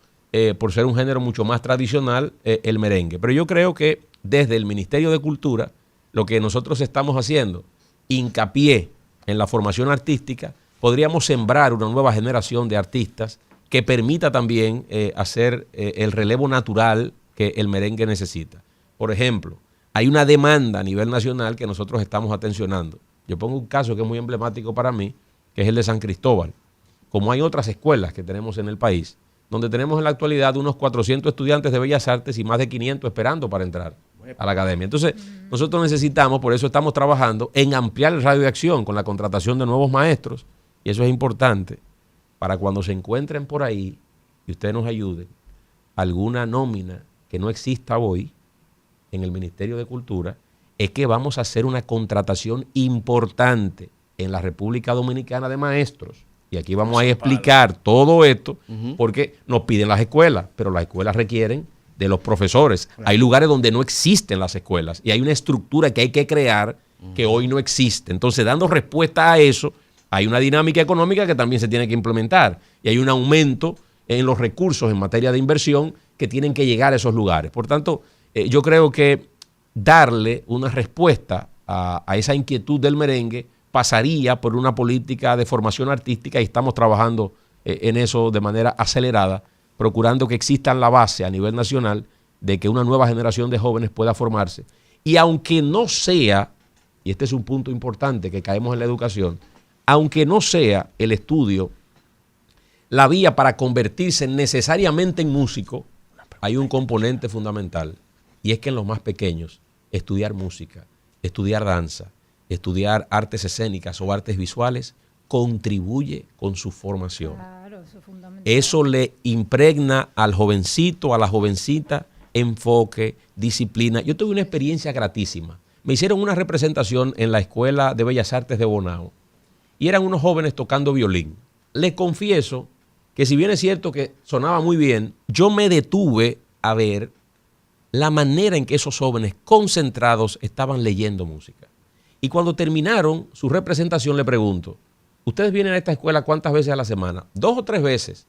por ser un género mucho más tradicional, el merengue. Pero yo creo que desde el Ministerio de Cultura, lo que nosotros estamos haciendo, hincapié en la formación artística, podríamos sembrar una nueva generación de artistas que permita también hacer el relevo natural que el merengue necesita. Por ejemplo, hay una demanda a nivel nacional que nosotros estamos atencionando. Yo pongo un caso que es muy emblemático para mí, que es el de San Cristóbal. Como hay otras escuelas que tenemos en el país, donde tenemos en la actualidad unos 400 estudiantes de Bellas Artes y más de 500 esperando para entrar a la academia. Entonces, nosotros necesitamos, por eso estamos trabajando en ampliar el radio de acción con la contratación de nuevos maestros, y eso es importante, para cuando se encuentren por ahí, y ustedes nos ayuden, alguna nómina que no exista hoy en el Ministerio de Cultura, es que vamos a hacer una contratación importante en la República Dominicana de maestros. Y aquí vamos a explicar todo esto, porque nos piden las escuelas, pero las escuelas requieren de los profesores. Claro. Hay lugares donde no existen las escuelas y hay una estructura que hay que crear que hoy no existe. Entonces, dando respuesta a eso, hay una dinámica económica que también se tiene que implementar y hay un aumento en los recursos en materia de inversión que tienen que llegar a esos lugares. Por tanto, yo creo que darle una respuesta a esa inquietud del merengue pasaría por una política de formación artística y estamos trabajando en eso de manera acelerada, procurando que exista la base a nivel nacional de que una nueva generación de jóvenes pueda formarse. Y aunque no sea, y este es un punto importante que caemos en la educación, aunque no sea el estudio la vía para convertirse necesariamente en músico, hay un componente fundamental, y es que en los más pequeños, estudiar música, estudiar danza, estudiar artes escénicas o artes visuales, contribuye con su formación. Claro, eso es fundamental. Eso le impregna al jovencito, a la jovencita, enfoque, disciplina. Yo tuve una experiencia gratísima. Me hicieron una representación en la Escuela de Bellas Artes de Bonao y eran unos jóvenes tocando violín. Les confieso que si bien es cierto que sonaba muy bien, yo me detuve a ver la manera en que esos jóvenes concentrados estaban leyendo música. Y cuando terminaron su representación le pregunto, ¿ustedes vienen a esta escuela cuántas veces a la semana? 2 o 3 veces.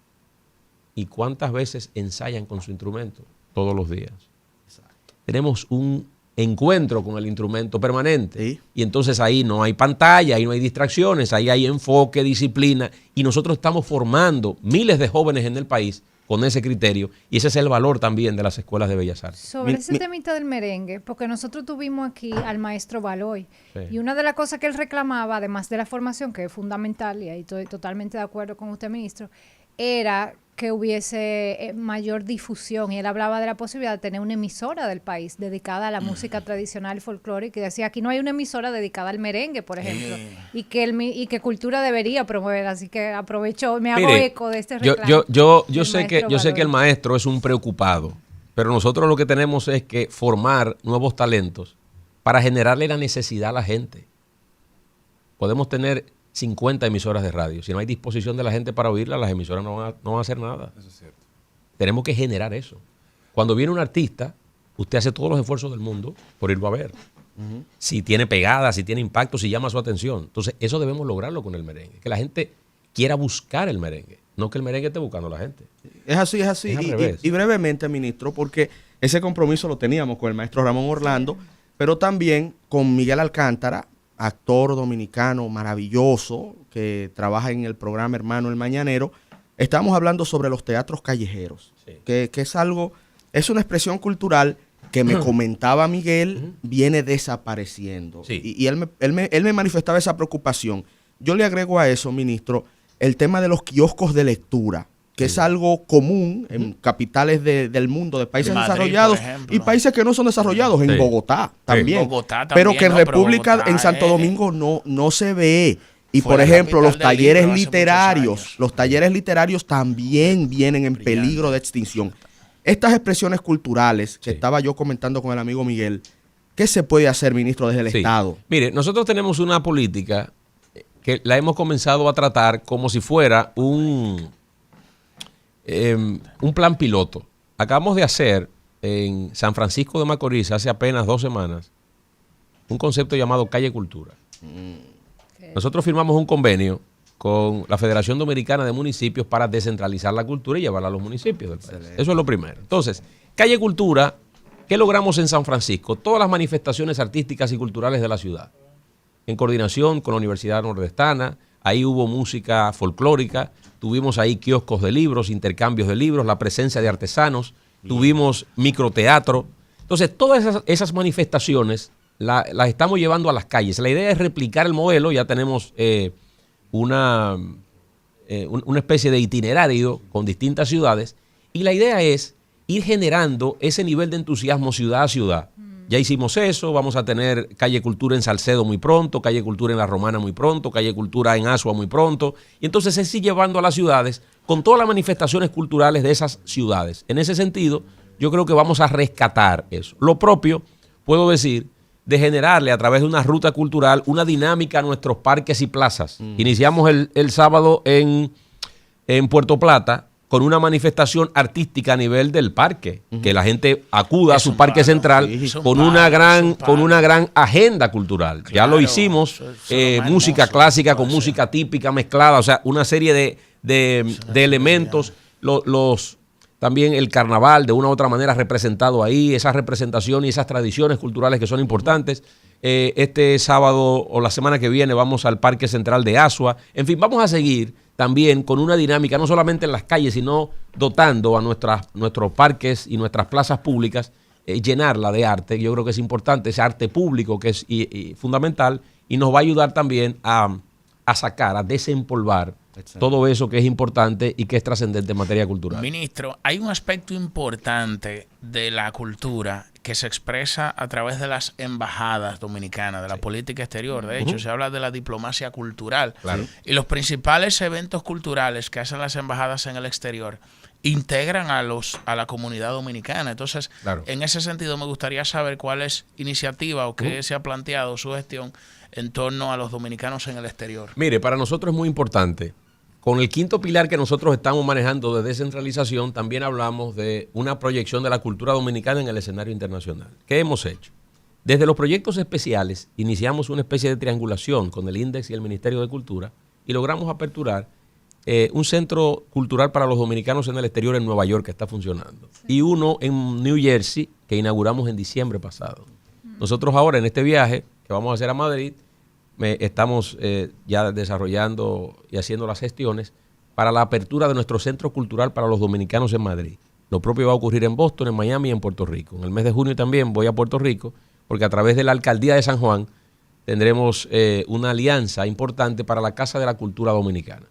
¿Y cuántas veces ensayan con su instrumento? Todos los días. Exacto. Tenemos un encuentro con el instrumento permanente. ¿Sí? Y entonces ahí no hay pantalla, ahí no hay distracciones, ahí hay enfoque, disciplina. Y nosotros estamos formando miles de jóvenes en el país con ese criterio, y ese es el valor también de las escuelas de Bellas Artes. Sobre ese temita del merengue, porque nosotros tuvimos aquí al maestro Baloy, sí. Y una de las cosas que él reclamaba, además de la formación, que es fundamental, y ahí estoy totalmente de acuerdo con usted, ministro, era que hubiese mayor difusión, y él hablaba de la posibilidad de tener una emisora del país dedicada a la música tradicional y folclórica, y decía, aquí no hay una emisora dedicada al merengue, por ejemplo, y que Cultura debería promover, así que aprovecho, me hago eco de este reclamo. Yo sé que el maestro es un preocupado, pero nosotros lo que tenemos es que formar nuevos talentos para generarle la necesidad a la gente. Podemos tener 50 emisoras de radio. Si no hay disposición de la gente para oírla, las emisoras no van a hacer nada. Eso es cierto. Tenemos que generar eso. Cuando viene un artista, usted hace todos los esfuerzos del mundo por irlo a ver. Si tiene pegada, si tiene impacto, si llama su atención. Entonces, eso debemos lograrlo con el merengue. Que la gente quiera buscar el merengue, no que el merengue esté buscando a la gente. Es así. Y brevemente, ministro, porque ese compromiso lo teníamos con el maestro Ramón Orlando, pero también con Miguel Alcántara, actor dominicano maravilloso que trabaja en el programa Hermano El Mañanero. Estamos hablando sobre los teatros callejeros, que es algo, es una expresión cultural que me comentaba Miguel, viene desapareciendo. Y él me manifestaba esa preocupación. Yo le agrego a eso, ministro, el tema de los kioscos de lectura, que es algo común en capitales del mundo, de países Madrid, desarrollados y países que no son desarrollados, en Bogotá también. Pero que en República, en Santo Domingo no se ve. Y por ejemplo, los talleres literarios también vienen en peligro de extinción. Estas expresiones culturales que estaba yo comentando con el amigo Miguel, ¿qué se puede hacer, ministro, desde el Estado? Mire, nosotros tenemos una política que la hemos comenzado a tratar como si fuera un plan piloto. Acabamos de hacer en San Francisco de Macorís, hace apenas 2 semanas, un concepto llamado Calle Cultura. Nosotros firmamos un convenio con la Federación Dominicana de Municipios para descentralizar la cultura y llevarla a los municipios del país. Eso es lo primero. Entonces, Calle Cultura, ¿qué logramos en San Francisco? Todas las manifestaciones artísticas y culturales de la ciudad, en coordinación con la Universidad Nordestana. Ahí hubo música folclórica, tuvimos ahí kioscos de libros, intercambios de libros, la presencia de artesanos, tuvimos microteatro. Entonces, todas esas manifestaciones las estamos llevando a las calles. La idea es replicar el modelo. Ya tenemos una especie de itinerario con distintas ciudades, y la idea es ir generando ese nivel de entusiasmo ciudad a ciudad. Ya hicimos eso, vamos a tener Calle Cultura en Salcedo muy pronto, Calle Cultura en La Romana muy pronto, Calle Cultura en Asua muy pronto, y entonces es ir llevando a las ciudades con todas las manifestaciones culturales de esas ciudades. En ese sentido, yo creo que vamos a rescatar eso. Lo propio, puedo decir, de generarle a través de una ruta cultural una dinámica a nuestros parques y plazas. Iniciamos el sábado en Puerto Plata con una manifestación artística a nivel del parque, que la gente acuda a su parque central con una gran agenda cultural. Claro, ya lo hicimos, música clásica con música típica mezclada, o sea, una serie de elementos, también el carnaval de una u otra manera representado ahí, esas representaciones y esas tradiciones culturales que son importantes. Este sábado o la semana que viene vamos al Parque Central de Asua. En fin, vamos a seguir también con una dinámica, no solamente en las calles, sino dotando a nuestros parques y nuestras plazas públicas, llenarla de arte. Yo creo que es importante ese arte público que es fundamental, y nos va a ayudar también a sacar, a desempolvar todo eso que es importante y que es trascendente en materia cultural. Ministro, hay un aspecto importante de la cultura que se expresa a través de las embajadas dominicanas, de la política exterior. De hecho, se habla de la diplomacia cultural. Claro. Y los principales eventos culturales que hacen las embajadas en el exterior integran a la comunidad dominicana. Entonces, en ese sentido, me gustaría saber cuál es iniciativa o qué se ha planteado su gestión en torno a los dominicanos en el exterior. Mire, para nosotros es muy importante. Con el quinto pilar que nosotros estamos manejando de descentralización, también hablamos de una proyección de la cultura dominicana en el escenario internacional. ¿Qué hemos hecho? Desde los proyectos especiales, iniciamos una especie de triangulación con el INDEX y el Ministerio de Cultura, y logramos aperturar un centro cultural para los dominicanos en el exterior en Nueva York, que está funcionando, y uno en New Jersey, que inauguramos en diciembre pasado. Nosotros ahora, en este viaje que vamos a hacer a Madrid, estamos ya desarrollando y haciendo las gestiones para la apertura de nuestro centro cultural para los dominicanos en Madrid. Lo propio va a ocurrir en Boston, en Miami y en Puerto Rico. En el mes de junio también voy a Puerto Rico, porque a través de la Alcaldía de San Juan tendremos una alianza importante para la Casa de la Cultura Dominicana.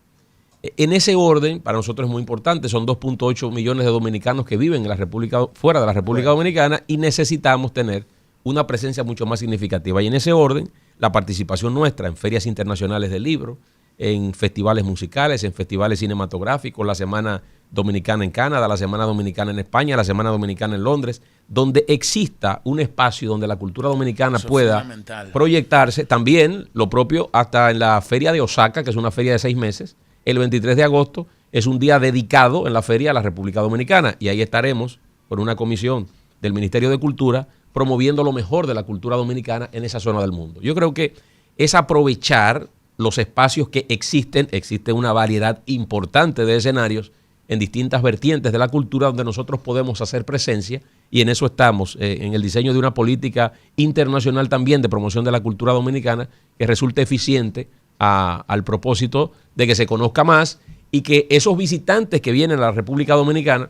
En ese orden, para nosotros es muy importante, son 2.8 millones de dominicanos que viven en la República, fuera de la República Dominicana, y necesitamos tener una presencia mucho más significativa. Y en ese orden, la participación nuestra en ferias internacionales del libro, en festivales musicales, en festivales cinematográficos, la Semana Dominicana en Canadá, la Semana Dominicana en España, la Semana Dominicana en Londres, donde exista un espacio donde la cultura dominicana pueda proyectarse. También lo propio hasta en la feria de Osaka, que es una feria de 6 meses, el 23 de agosto es un día dedicado en la feria a la República Dominicana, y ahí estaremos por una comisión del Ministerio de Cultura promoviendo lo mejor de la cultura dominicana en esa zona del mundo. Yo creo que es aprovechar los espacios que existe una variedad importante de escenarios en distintas vertientes de la cultura donde nosotros podemos hacer presencia, y en eso estamos, en el diseño de una política internacional también de promoción de la cultura dominicana que resulte eficiente al propósito de que se conozca más y que esos visitantes que vienen a la República Dominicana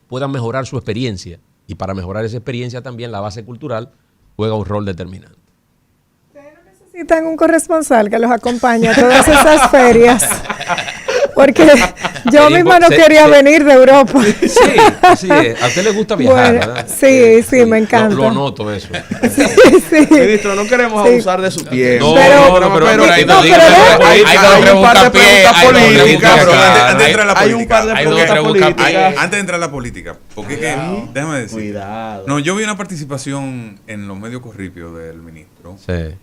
puedan mejorar su experiencia, y para mejorar esa experiencia también la base cultural juega un rol determinante. Necesitan un corresponsal que los acompañe a todas esas ferias, porque yo misma no quería venir de Europa. Sí, así es. A usted le gusta viajar, bueno, ¿verdad? Sí, me encanta. Lo noto eso. Sí. Ministro, no queremos abusar de su tiempo. Pero hay un par de preguntas políticas. Antes de entrar a la política. Antes de entrar a la política, porque déjame decir. Cuidado. No, yo vi una participación en los medios corripios del ministro. Sí.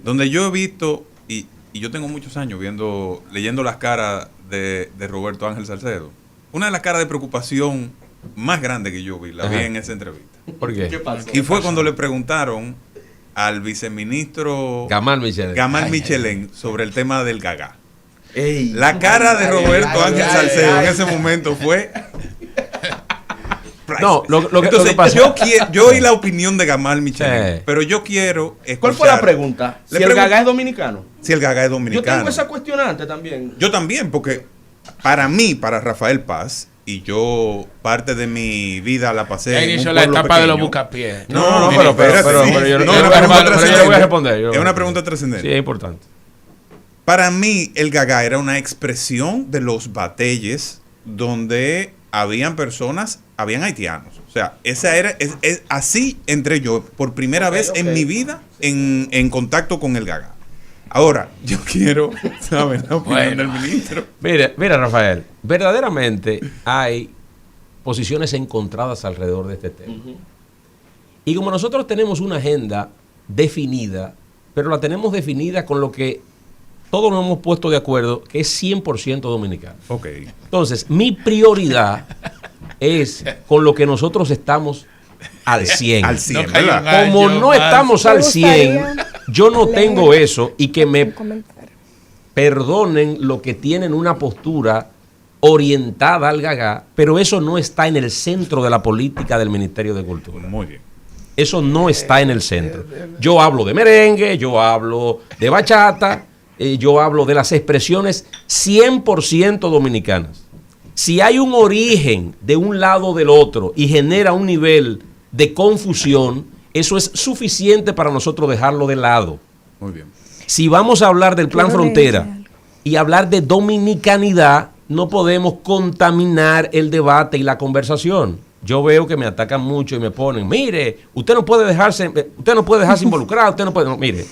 Donde yo he visto, y yo tengo muchos años leyendo las caras de Roberto Ángel Salcedo. Una de las caras de preocupación más grande que yo vi, la vi en esa entrevista. ¿Por qué? ¿Qué pasó? Y fue cuando le preguntaron al viceministro Gamal Michelén sobre el tema del Gaga. Ey. La cara de Roberto Ángel Salcedo en ese momento fue... No, lo Entonces, que pasa... yo oí la opinión de Gamal Michelén, Sí. pero yo quiero escuchar... ¿Cuál fue la pregunta? Si el Gaga es dominicano. Si el Gaga es dominicano. Yo tengo esa cuestionante también. Yo también, porque para mí, para Rafael Paz, y yo parte de mi vida la pasé Ya en inició un la pueblo etapa de pequeño. los bucapiés. No, pero yo no, le voy a responder. Es una pregunta trascendente. Sí, es importante. Para mí, el Gaga era una expresión de los bateyes donde habían haitianos. O sea, esa era, así entré yo por primera vez en mi vida en contacto con el Gaga. Ahora, yo quiero saber la opinión del ministro. Mira, Rafael, verdaderamente hay posiciones encontradas alrededor de este tema. Y como nosotros tenemos una agenda definida, pero la tenemos definida con lo que todos nos hemos puesto de acuerdo, que es 100% dominicano. Ok. Entonces, mi prioridad es con lo que nosotros estamos al 100. Al 100, No, ¿verdad? Como no estamos al 100, yo no tengo eso, y que me perdonen lo que tienen una postura orientada al Gaga, pero eso no está en el centro de la política del Ministerio de Cultura. Muy bien. Eso no está en el centro. Yo hablo de merengue, yo hablo de bachata, yo hablo de las expresiones 100% dominicanas. Si hay un origen de un lado o del otro y genera un nivel de confusión, eso es suficiente para nosotros dejarlo de lado. Muy bien. Si vamos a hablar del Plan Frontera y hablar de dominicanidad, no podemos contaminar el debate y la conversación. Yo veo que me atacan mucho y me ponen, mire, usted no puede dejarse involucrar, usted no puede... No, mire,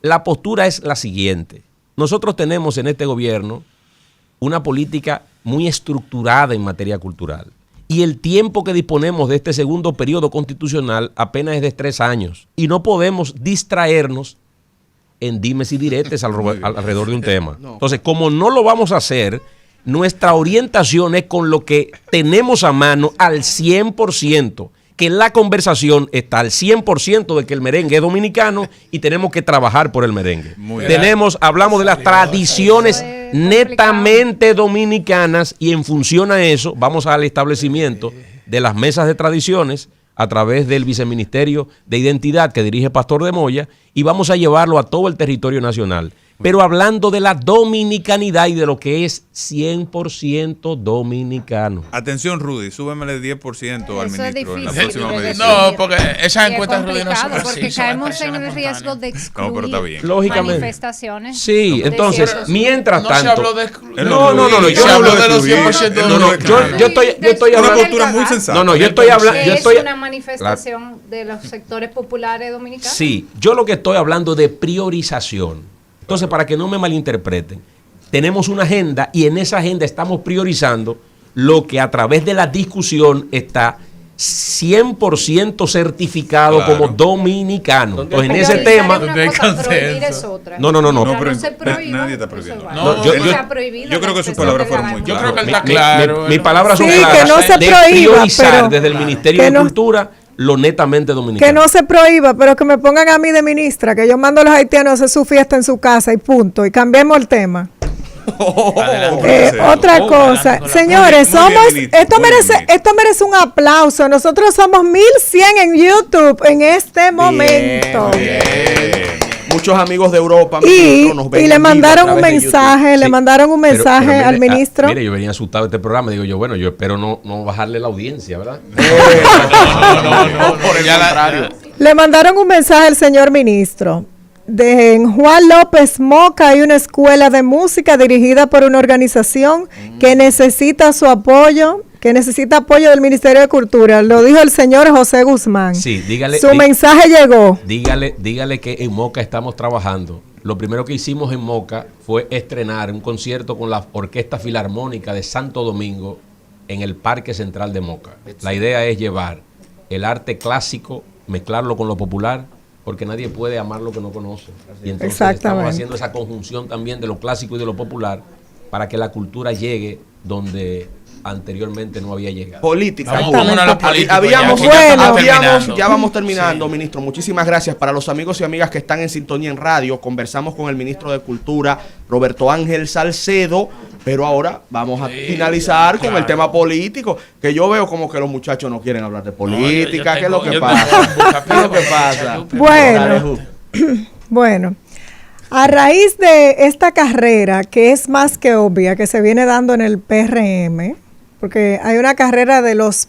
la postura es la siguiente. Nosotros tenemos en este gobierno una política muy estructurada en materia cultural. Y el tiempo que disponemos de este segundo periodo constitucional apenas es de 3 años. Y no podemos distraernos en dimes y diretes alrededor de un tema. Entonces, como no lo vamos a hacer, nuestra orientación es con lo que tenemos a mano al 100%, que la conversación está al 100% de que el merengue es dominicano y tenemos que trabajar por el merengue. Hablamos de las tradiciones netamente dominicanas, y en función a eso vamos al establecimiento de las mesas de tradiciones a través del Viceministerio de Identidad que dirige Pastor de Moya, y vamos a llevarlo a todo el territorio nacional. pero hablando de la dominicanidad y de lo que es 100% dominicano. Atención, Rudy, súbemele 10% al Eso es ministro en la difícil próxima de medición. No, porque esas Y es encuestas, Rudy, no son complicado así, porque son caemos en expresiones el riesgo espontáneas. de excluir pero está bien. Lógicamente. manifestaciones. Sí, de entonces, ciertos- mientras No se tanto... habló de excluir. No, yo se no habló hablo de los excluir. 100% de No, los no, dominicanos. yo estoy Una hablando... postura muy sensata. No, yo estoy hablando... Que Yo es estoy, una manifestación de los sectores populares dominicanos. sí, yo lo que estoy hablando de priorización. Entonces, para que no me malinterpreten, tenemos una agenda y en esa agenda estamos priorizando lo que a través de la discusión está 100% certificado Claro. como dominicano. Entonces, en Priorizar ese es tema... una de cosa, consenso. prohibir es otra. No. Mientras pero se prohíba, nadie está eso prohibiendo. vale. No, yo- No yo- se ha prohibido yo creo que la sus expresión palabras de la fueron muy Yo creo que él claras. está claro. Mis palabras son Sí, claras. que no se de prohíba, priorizar pero- desde el Ministerio que de no- Cultura lo netamente dominicano. Que no se prohíba, pero que me pongan a mí de ministra, que yo mando a los haitianos a hacer su fiesta en su casa y punto. Y cambiemos el tema. Adelante. Otra Oh, cosa, adelante con la- señores, Muy bien, somos, ministro, esto muy merece, bien, ministro. esto merece un aplauso. Nosotros somos 1100 en YouTube en este momento. Muchos amigos de Europa, Y, ministro, nos ven y le en vivo a mandaron un través de YouTube. mensaje, le Sí. mandaron un mensaje Pero mire, al ministro. mire, yo venía asustado de este programa. Digo yo, bueno, yo espero no bajarle la audiencia, ¿verdad? No, por el ya la- contrario. Le mandaron un mensaje al señor ministro. En Juan López Moca hay una escuela de música dirigida por una organización que necesita su apoyo, que necesita apoyo del Ministerio de Cultura. Lo dijo el señor José Guzmán. Sí, dígale. Su mensaje llegó. Dígale que en Moca estamos trabajando. Lo primero que hicimos en Moca fue estrenar un concierto con la Orquesta Filarmónica de Santo Domingo en el Parque Central de Moca. La idea es llevar el arte clásico, mezclarlo con lo popular, porque nadie puede amar lo que no conoce. Y entonces Exactamente. estamos haciendo esa conjunción también de lo clásico y de lo popular para que la cultura llegue donde anteriormente no había llegado. Política. Vamos, vámonos a la política. Habíamos, ya, que ya estamos Bueno. terminando. ya vamos terminando, ministro. Muchísimas gracias. Para los amigos y amigas que están en sintonía en radio, conversamos con el ministro de Cultura, Roberto Ángel Salcedo, pero ahora vamos a finalizar con claro. el tema político, que yo veo como que los muchachos no quieren hablar de política. yo ¿Qué es lo tengo- que yo pasa? tengo ¿Qué es lo que pasa? Bueno. Dale, Ju. Bueno, a raíz de esta carrera, que es más que obvia, que se viene dando en el PRM, porque hay una carrera de los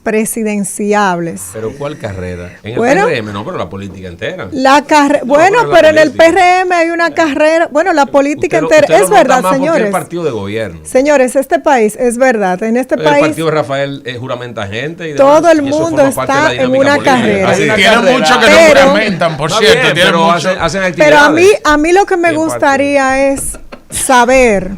presidenciables. Pero ¿cuál carrera? En el Bueno. PRM no, pero la política entera. La carrera, bueno, pero la pero en el política. PRM hay una carrera, bueno, la política Usted entera, lo es nota verdad, más porque es señores. el partido de gobierno. Señores, este país, es verdad, en este El país partido de Rafael juramenta gente y todo demás, el y eso mundo forma parte de la está en dinámica una política. carrera. Así Hay una es. Tiene carrera. mucho que no Pero- juramentan, por Está cierto. bien, tiene pero mucho. hacen pero actividades. a mí lo que me Y es gustaría es saber,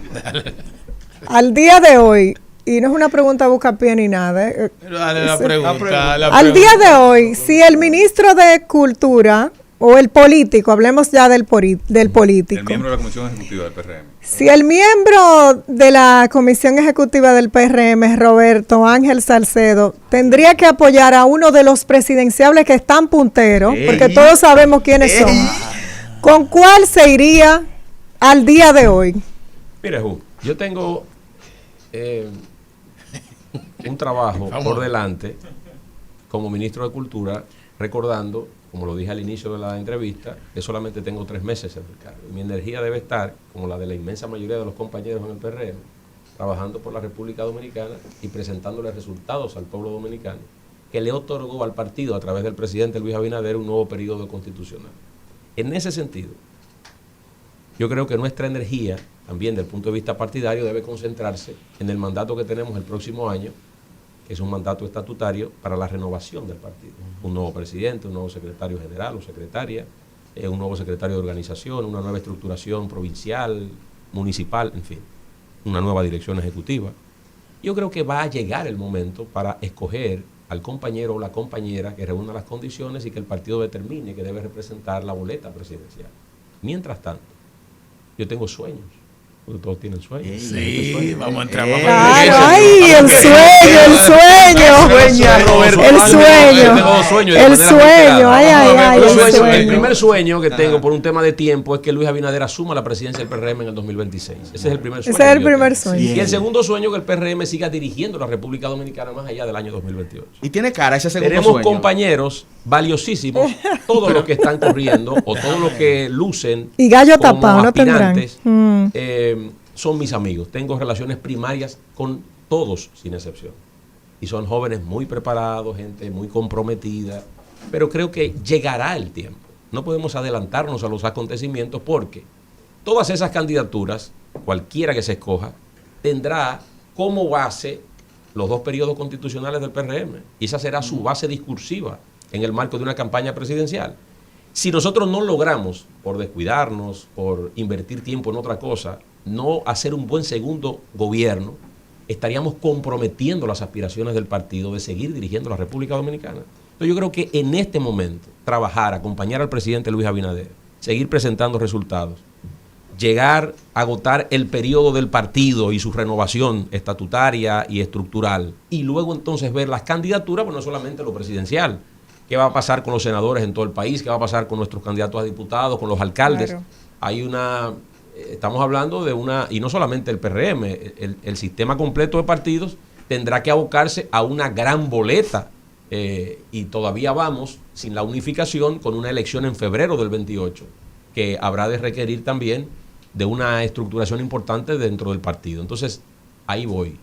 al día de hoy, y no es una pregunta buscapié ni nada, Dale la Sí. pregunta. al día de hoy, si el ministro de Cultura o el político, hablemos ya del El político, miembro de la Comisión Ejecutiva del PRM. si el miembro de la Comisión Ejecutiva del PRM, Roberto Ángel Salcedo, tendría que apoyar a uno de los presidenciables que están punteros, porque todos sabemos quiénes son, ¿con cuál se iría al día de hoy? Mire, Ju, yo tengo un trabajo por delante como ministro de Cultura, recordando, como lo dije al inicio de la entrevista, que solamente tengo 3 meses en el cargo. Y mi energía debe estar, como la de la inmensa mayoría de los compañeros en el PRM, trabajando por la República Dominicana y presentándole resultados al pueblo dominicano, que le otorgó al partido, a través del presidente Luis Abinader, un nuevo periodo constitucional. En ese sentido, yo creo que nuestra energía, también desde el punto de vista partidario, debe concentrarse en el mandato que tenemos el próximo año, que es un mandato estatutario para la renovación del partido. Un nuevo presidente, un nuevo secretario general o secretaria, un nuevo secretario de organización, una nueva estructuración provincial, municipal, en fin, una nueva dirección ejecutiva. Yo creo que va a llegar el momento para escoger al compañero o la compañera que reúna las condiciones y que el partido determine que debe representar la boleta presidencial. Mientras tanto, yo tengo sueños. porque todos tienen sueños. Sí, vamos a entrar. Claro, ay, el sueño, el sueño, ay, el sueño. El primer sueño que tengo por un tema de tiempo es que Luis Abinader asuma la presidencia del PRM en el 2026. Ese es el primer sueño. Ese es el primer sueño. Y el segundo sueño, que el PRM siga dirigiendo la República Dominicana más allá del año 2028. Y tiene cara ese segundo Tenemos sueño. Compañeros valiosísimos, todos los que están corriendo o todos los que lucen y gallo como tapado no tendrán. Son mis amigos. Tengo relaciones primarias con todos sin excepción. Y son jóvenes muy preparados, gente muy comprometida, pero creo que llegará el tiempo. No podemos adelantarnos a los acontecimientos porque todas esas candidaturas, cualquiera que se escoja, tendrá como base los 2 periodos constitucionales del PRM. Y esa será su base discursiva en el marco de una campaña presidencial. Si nosotros no logramos, por descuidarnos, por invertir tiempo en otra cosa, no hacer un buen segundo gobierno, estaríamos comprometiendo las aspiraciones del partido de seguir dirigiendo la República Dominicana. Entonces yo creo que en este momento, trabajar, acompañar al presidente Luis Abinader, seguir presentando resultados, llegar a agotar el periodo del partido y su renovación estatutaria y estructural, y luego entonces ver las candidaturas, pues no solamente lo presidencial, qué va a pasar con los senadores en todo el país, qué va a pasar con nuestros candidatos a diputados, con los alcaldes. Claro. Estamos hablando de y no solamente el PRM, el sistema completo de partidos tendrá que abocarse a una gran boleta, y todavía vamos sin la unificación con una elección en febrero del 28, que habrá de requerir también de una estructuración importante dentro del partido. Entonces, ahí voy.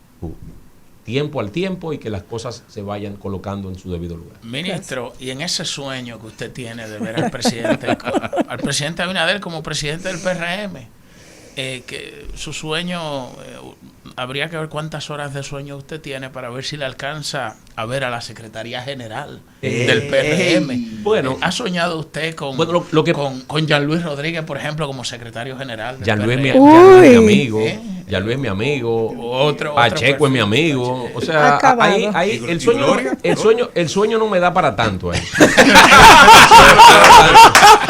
Tiempo al tiempo y que las cosas se vayan colocando en su debido lugar. Ministro, y en ese sueño que usted tiene de ver al presidente Abinader como presidente del PRM, que su sueño, habría que ver cuántas horas de sueño usted tiene para ver si le alcanza a ver a la Secretaría General del PRM. Bueno, ¿ha soñado usted con Jean Luis Rodríguez, por ejemplo, como secretario general del Jean Luis PRM? es mi amigo. Jean Luis es mi amigo. Pacheco es mi amigo. O sea, ahí el sueño no me da para tanto.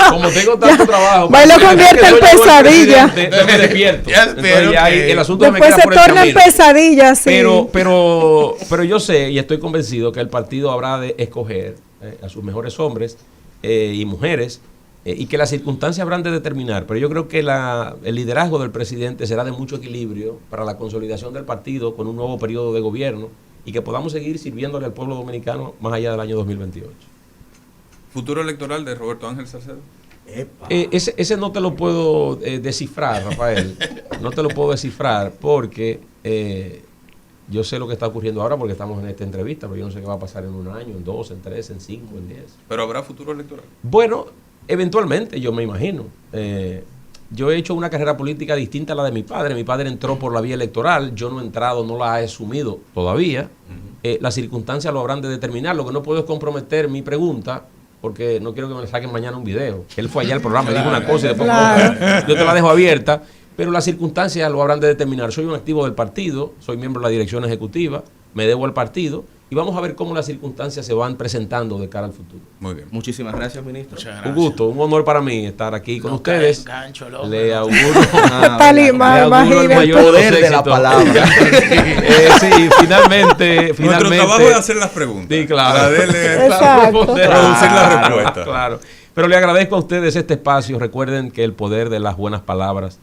Como tengo tanto trabajo, lo convierte en pesadilla. Me despierto. Entonces ya el asunto después me queda se por el torna en camino. pesadilla, sí. Pero yo sé y estoy convencido que el partido habrá de escoger a sus mejores hombres y mujeres, y que las circunstancias habrán de determinar. Pero yo creo que el liderazgo del presidente será de mucho equilibrio para la consolidación del partido con un nuevo periodo de gobierno y que podamos seguir sirviéndole al pueblo dominicano más allá del año 2028. ¿Futuro electoral de Roberto Ángel Salcedo? Ese no te lo puedo descifrar, Rafael. No te lo puedo descifrar porque yo sé lo que está ocurriendo ahora porque estamos en esta entrevista, pero yo no sé qué va a pasar en 1 año, en 2, en 3, en 5, en 10. ¿Pero habrá futuro electoral? Bueno, eventualmente, yo me imagino. Yo he hecho una carrera política distinta a la de mi padre. Mi padre entró por la vía electoral, yo no he entrado, no la he asumido todavía. Las circunstancias lo habrán de determinar. Lo que no puedo es comprometer mi pregunta, porque no quiero que me le saquen mañana un video. Él fue allá al programa, dijo una cosa y después yo te la dejo abierta, pero las circunstancias lo habrán de determinar. Soy un activo del partido, soy miembro de la dirección ejecutiva, me debo al partido y vamos a ver cómo las circunstancias se van presentando de cara al futuro. Muy bien. Muchísimas gracias, ministro. Muchas gracias. Un gusto, un honor para mí estar aquí con ustedes. Le auguro el poder de la palabra. Sí, finalmente. Nuestro trabajo es hacer las preguntas. Sí, claro. Producir la respuesta. Claro. Pero le agradezco a ustedes este espacio. Recuerden que el poder de las buenas palabras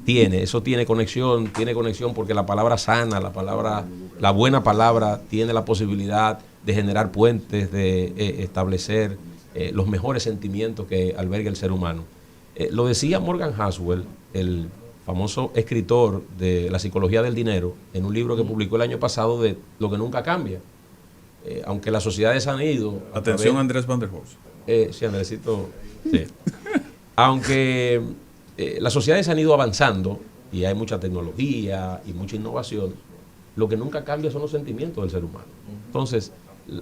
tiene conexión porque la palabra sana, la buena palabra tiene la posibilidad de generar puentes, de establecer los mejores sentimientos que alberga el ser humano. Lo decía Morgan Housel, el famoso escritor de La psicología del dinero, en un libro que publicó el año pasado de Lo que nunca cambia. Aunque las sociedades han ido... Atención, Andrés Van der Horst. Sí, Andresito. Sí. Aunque las sociedades han ido avanzando y hay mucha tecnología y mucha innovación, lo que nunca cambia son los sentimientos del ser humano. Entonces,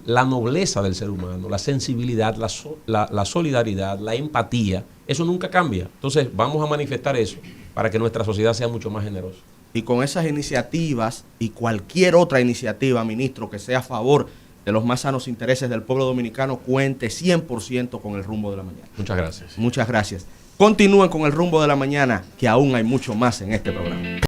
la nobleza del ser humano, la sensibilidad, la solidaridad, la empatía, eso nunca cambia. Entonces, vamos a manifestar eso para que nuestra sociedad sea mucho más generosa. Y con esas iniciativas y cualquier otra iniciativa, ministro, que sea a favor de los más sanos intereses del pueblo dominicano, cuente 100% con el rumbo de la mañana. Muchas gracias. Muchas gracias. Continúen con el rumbo de la mañana, que aún hay mucho más en este programa.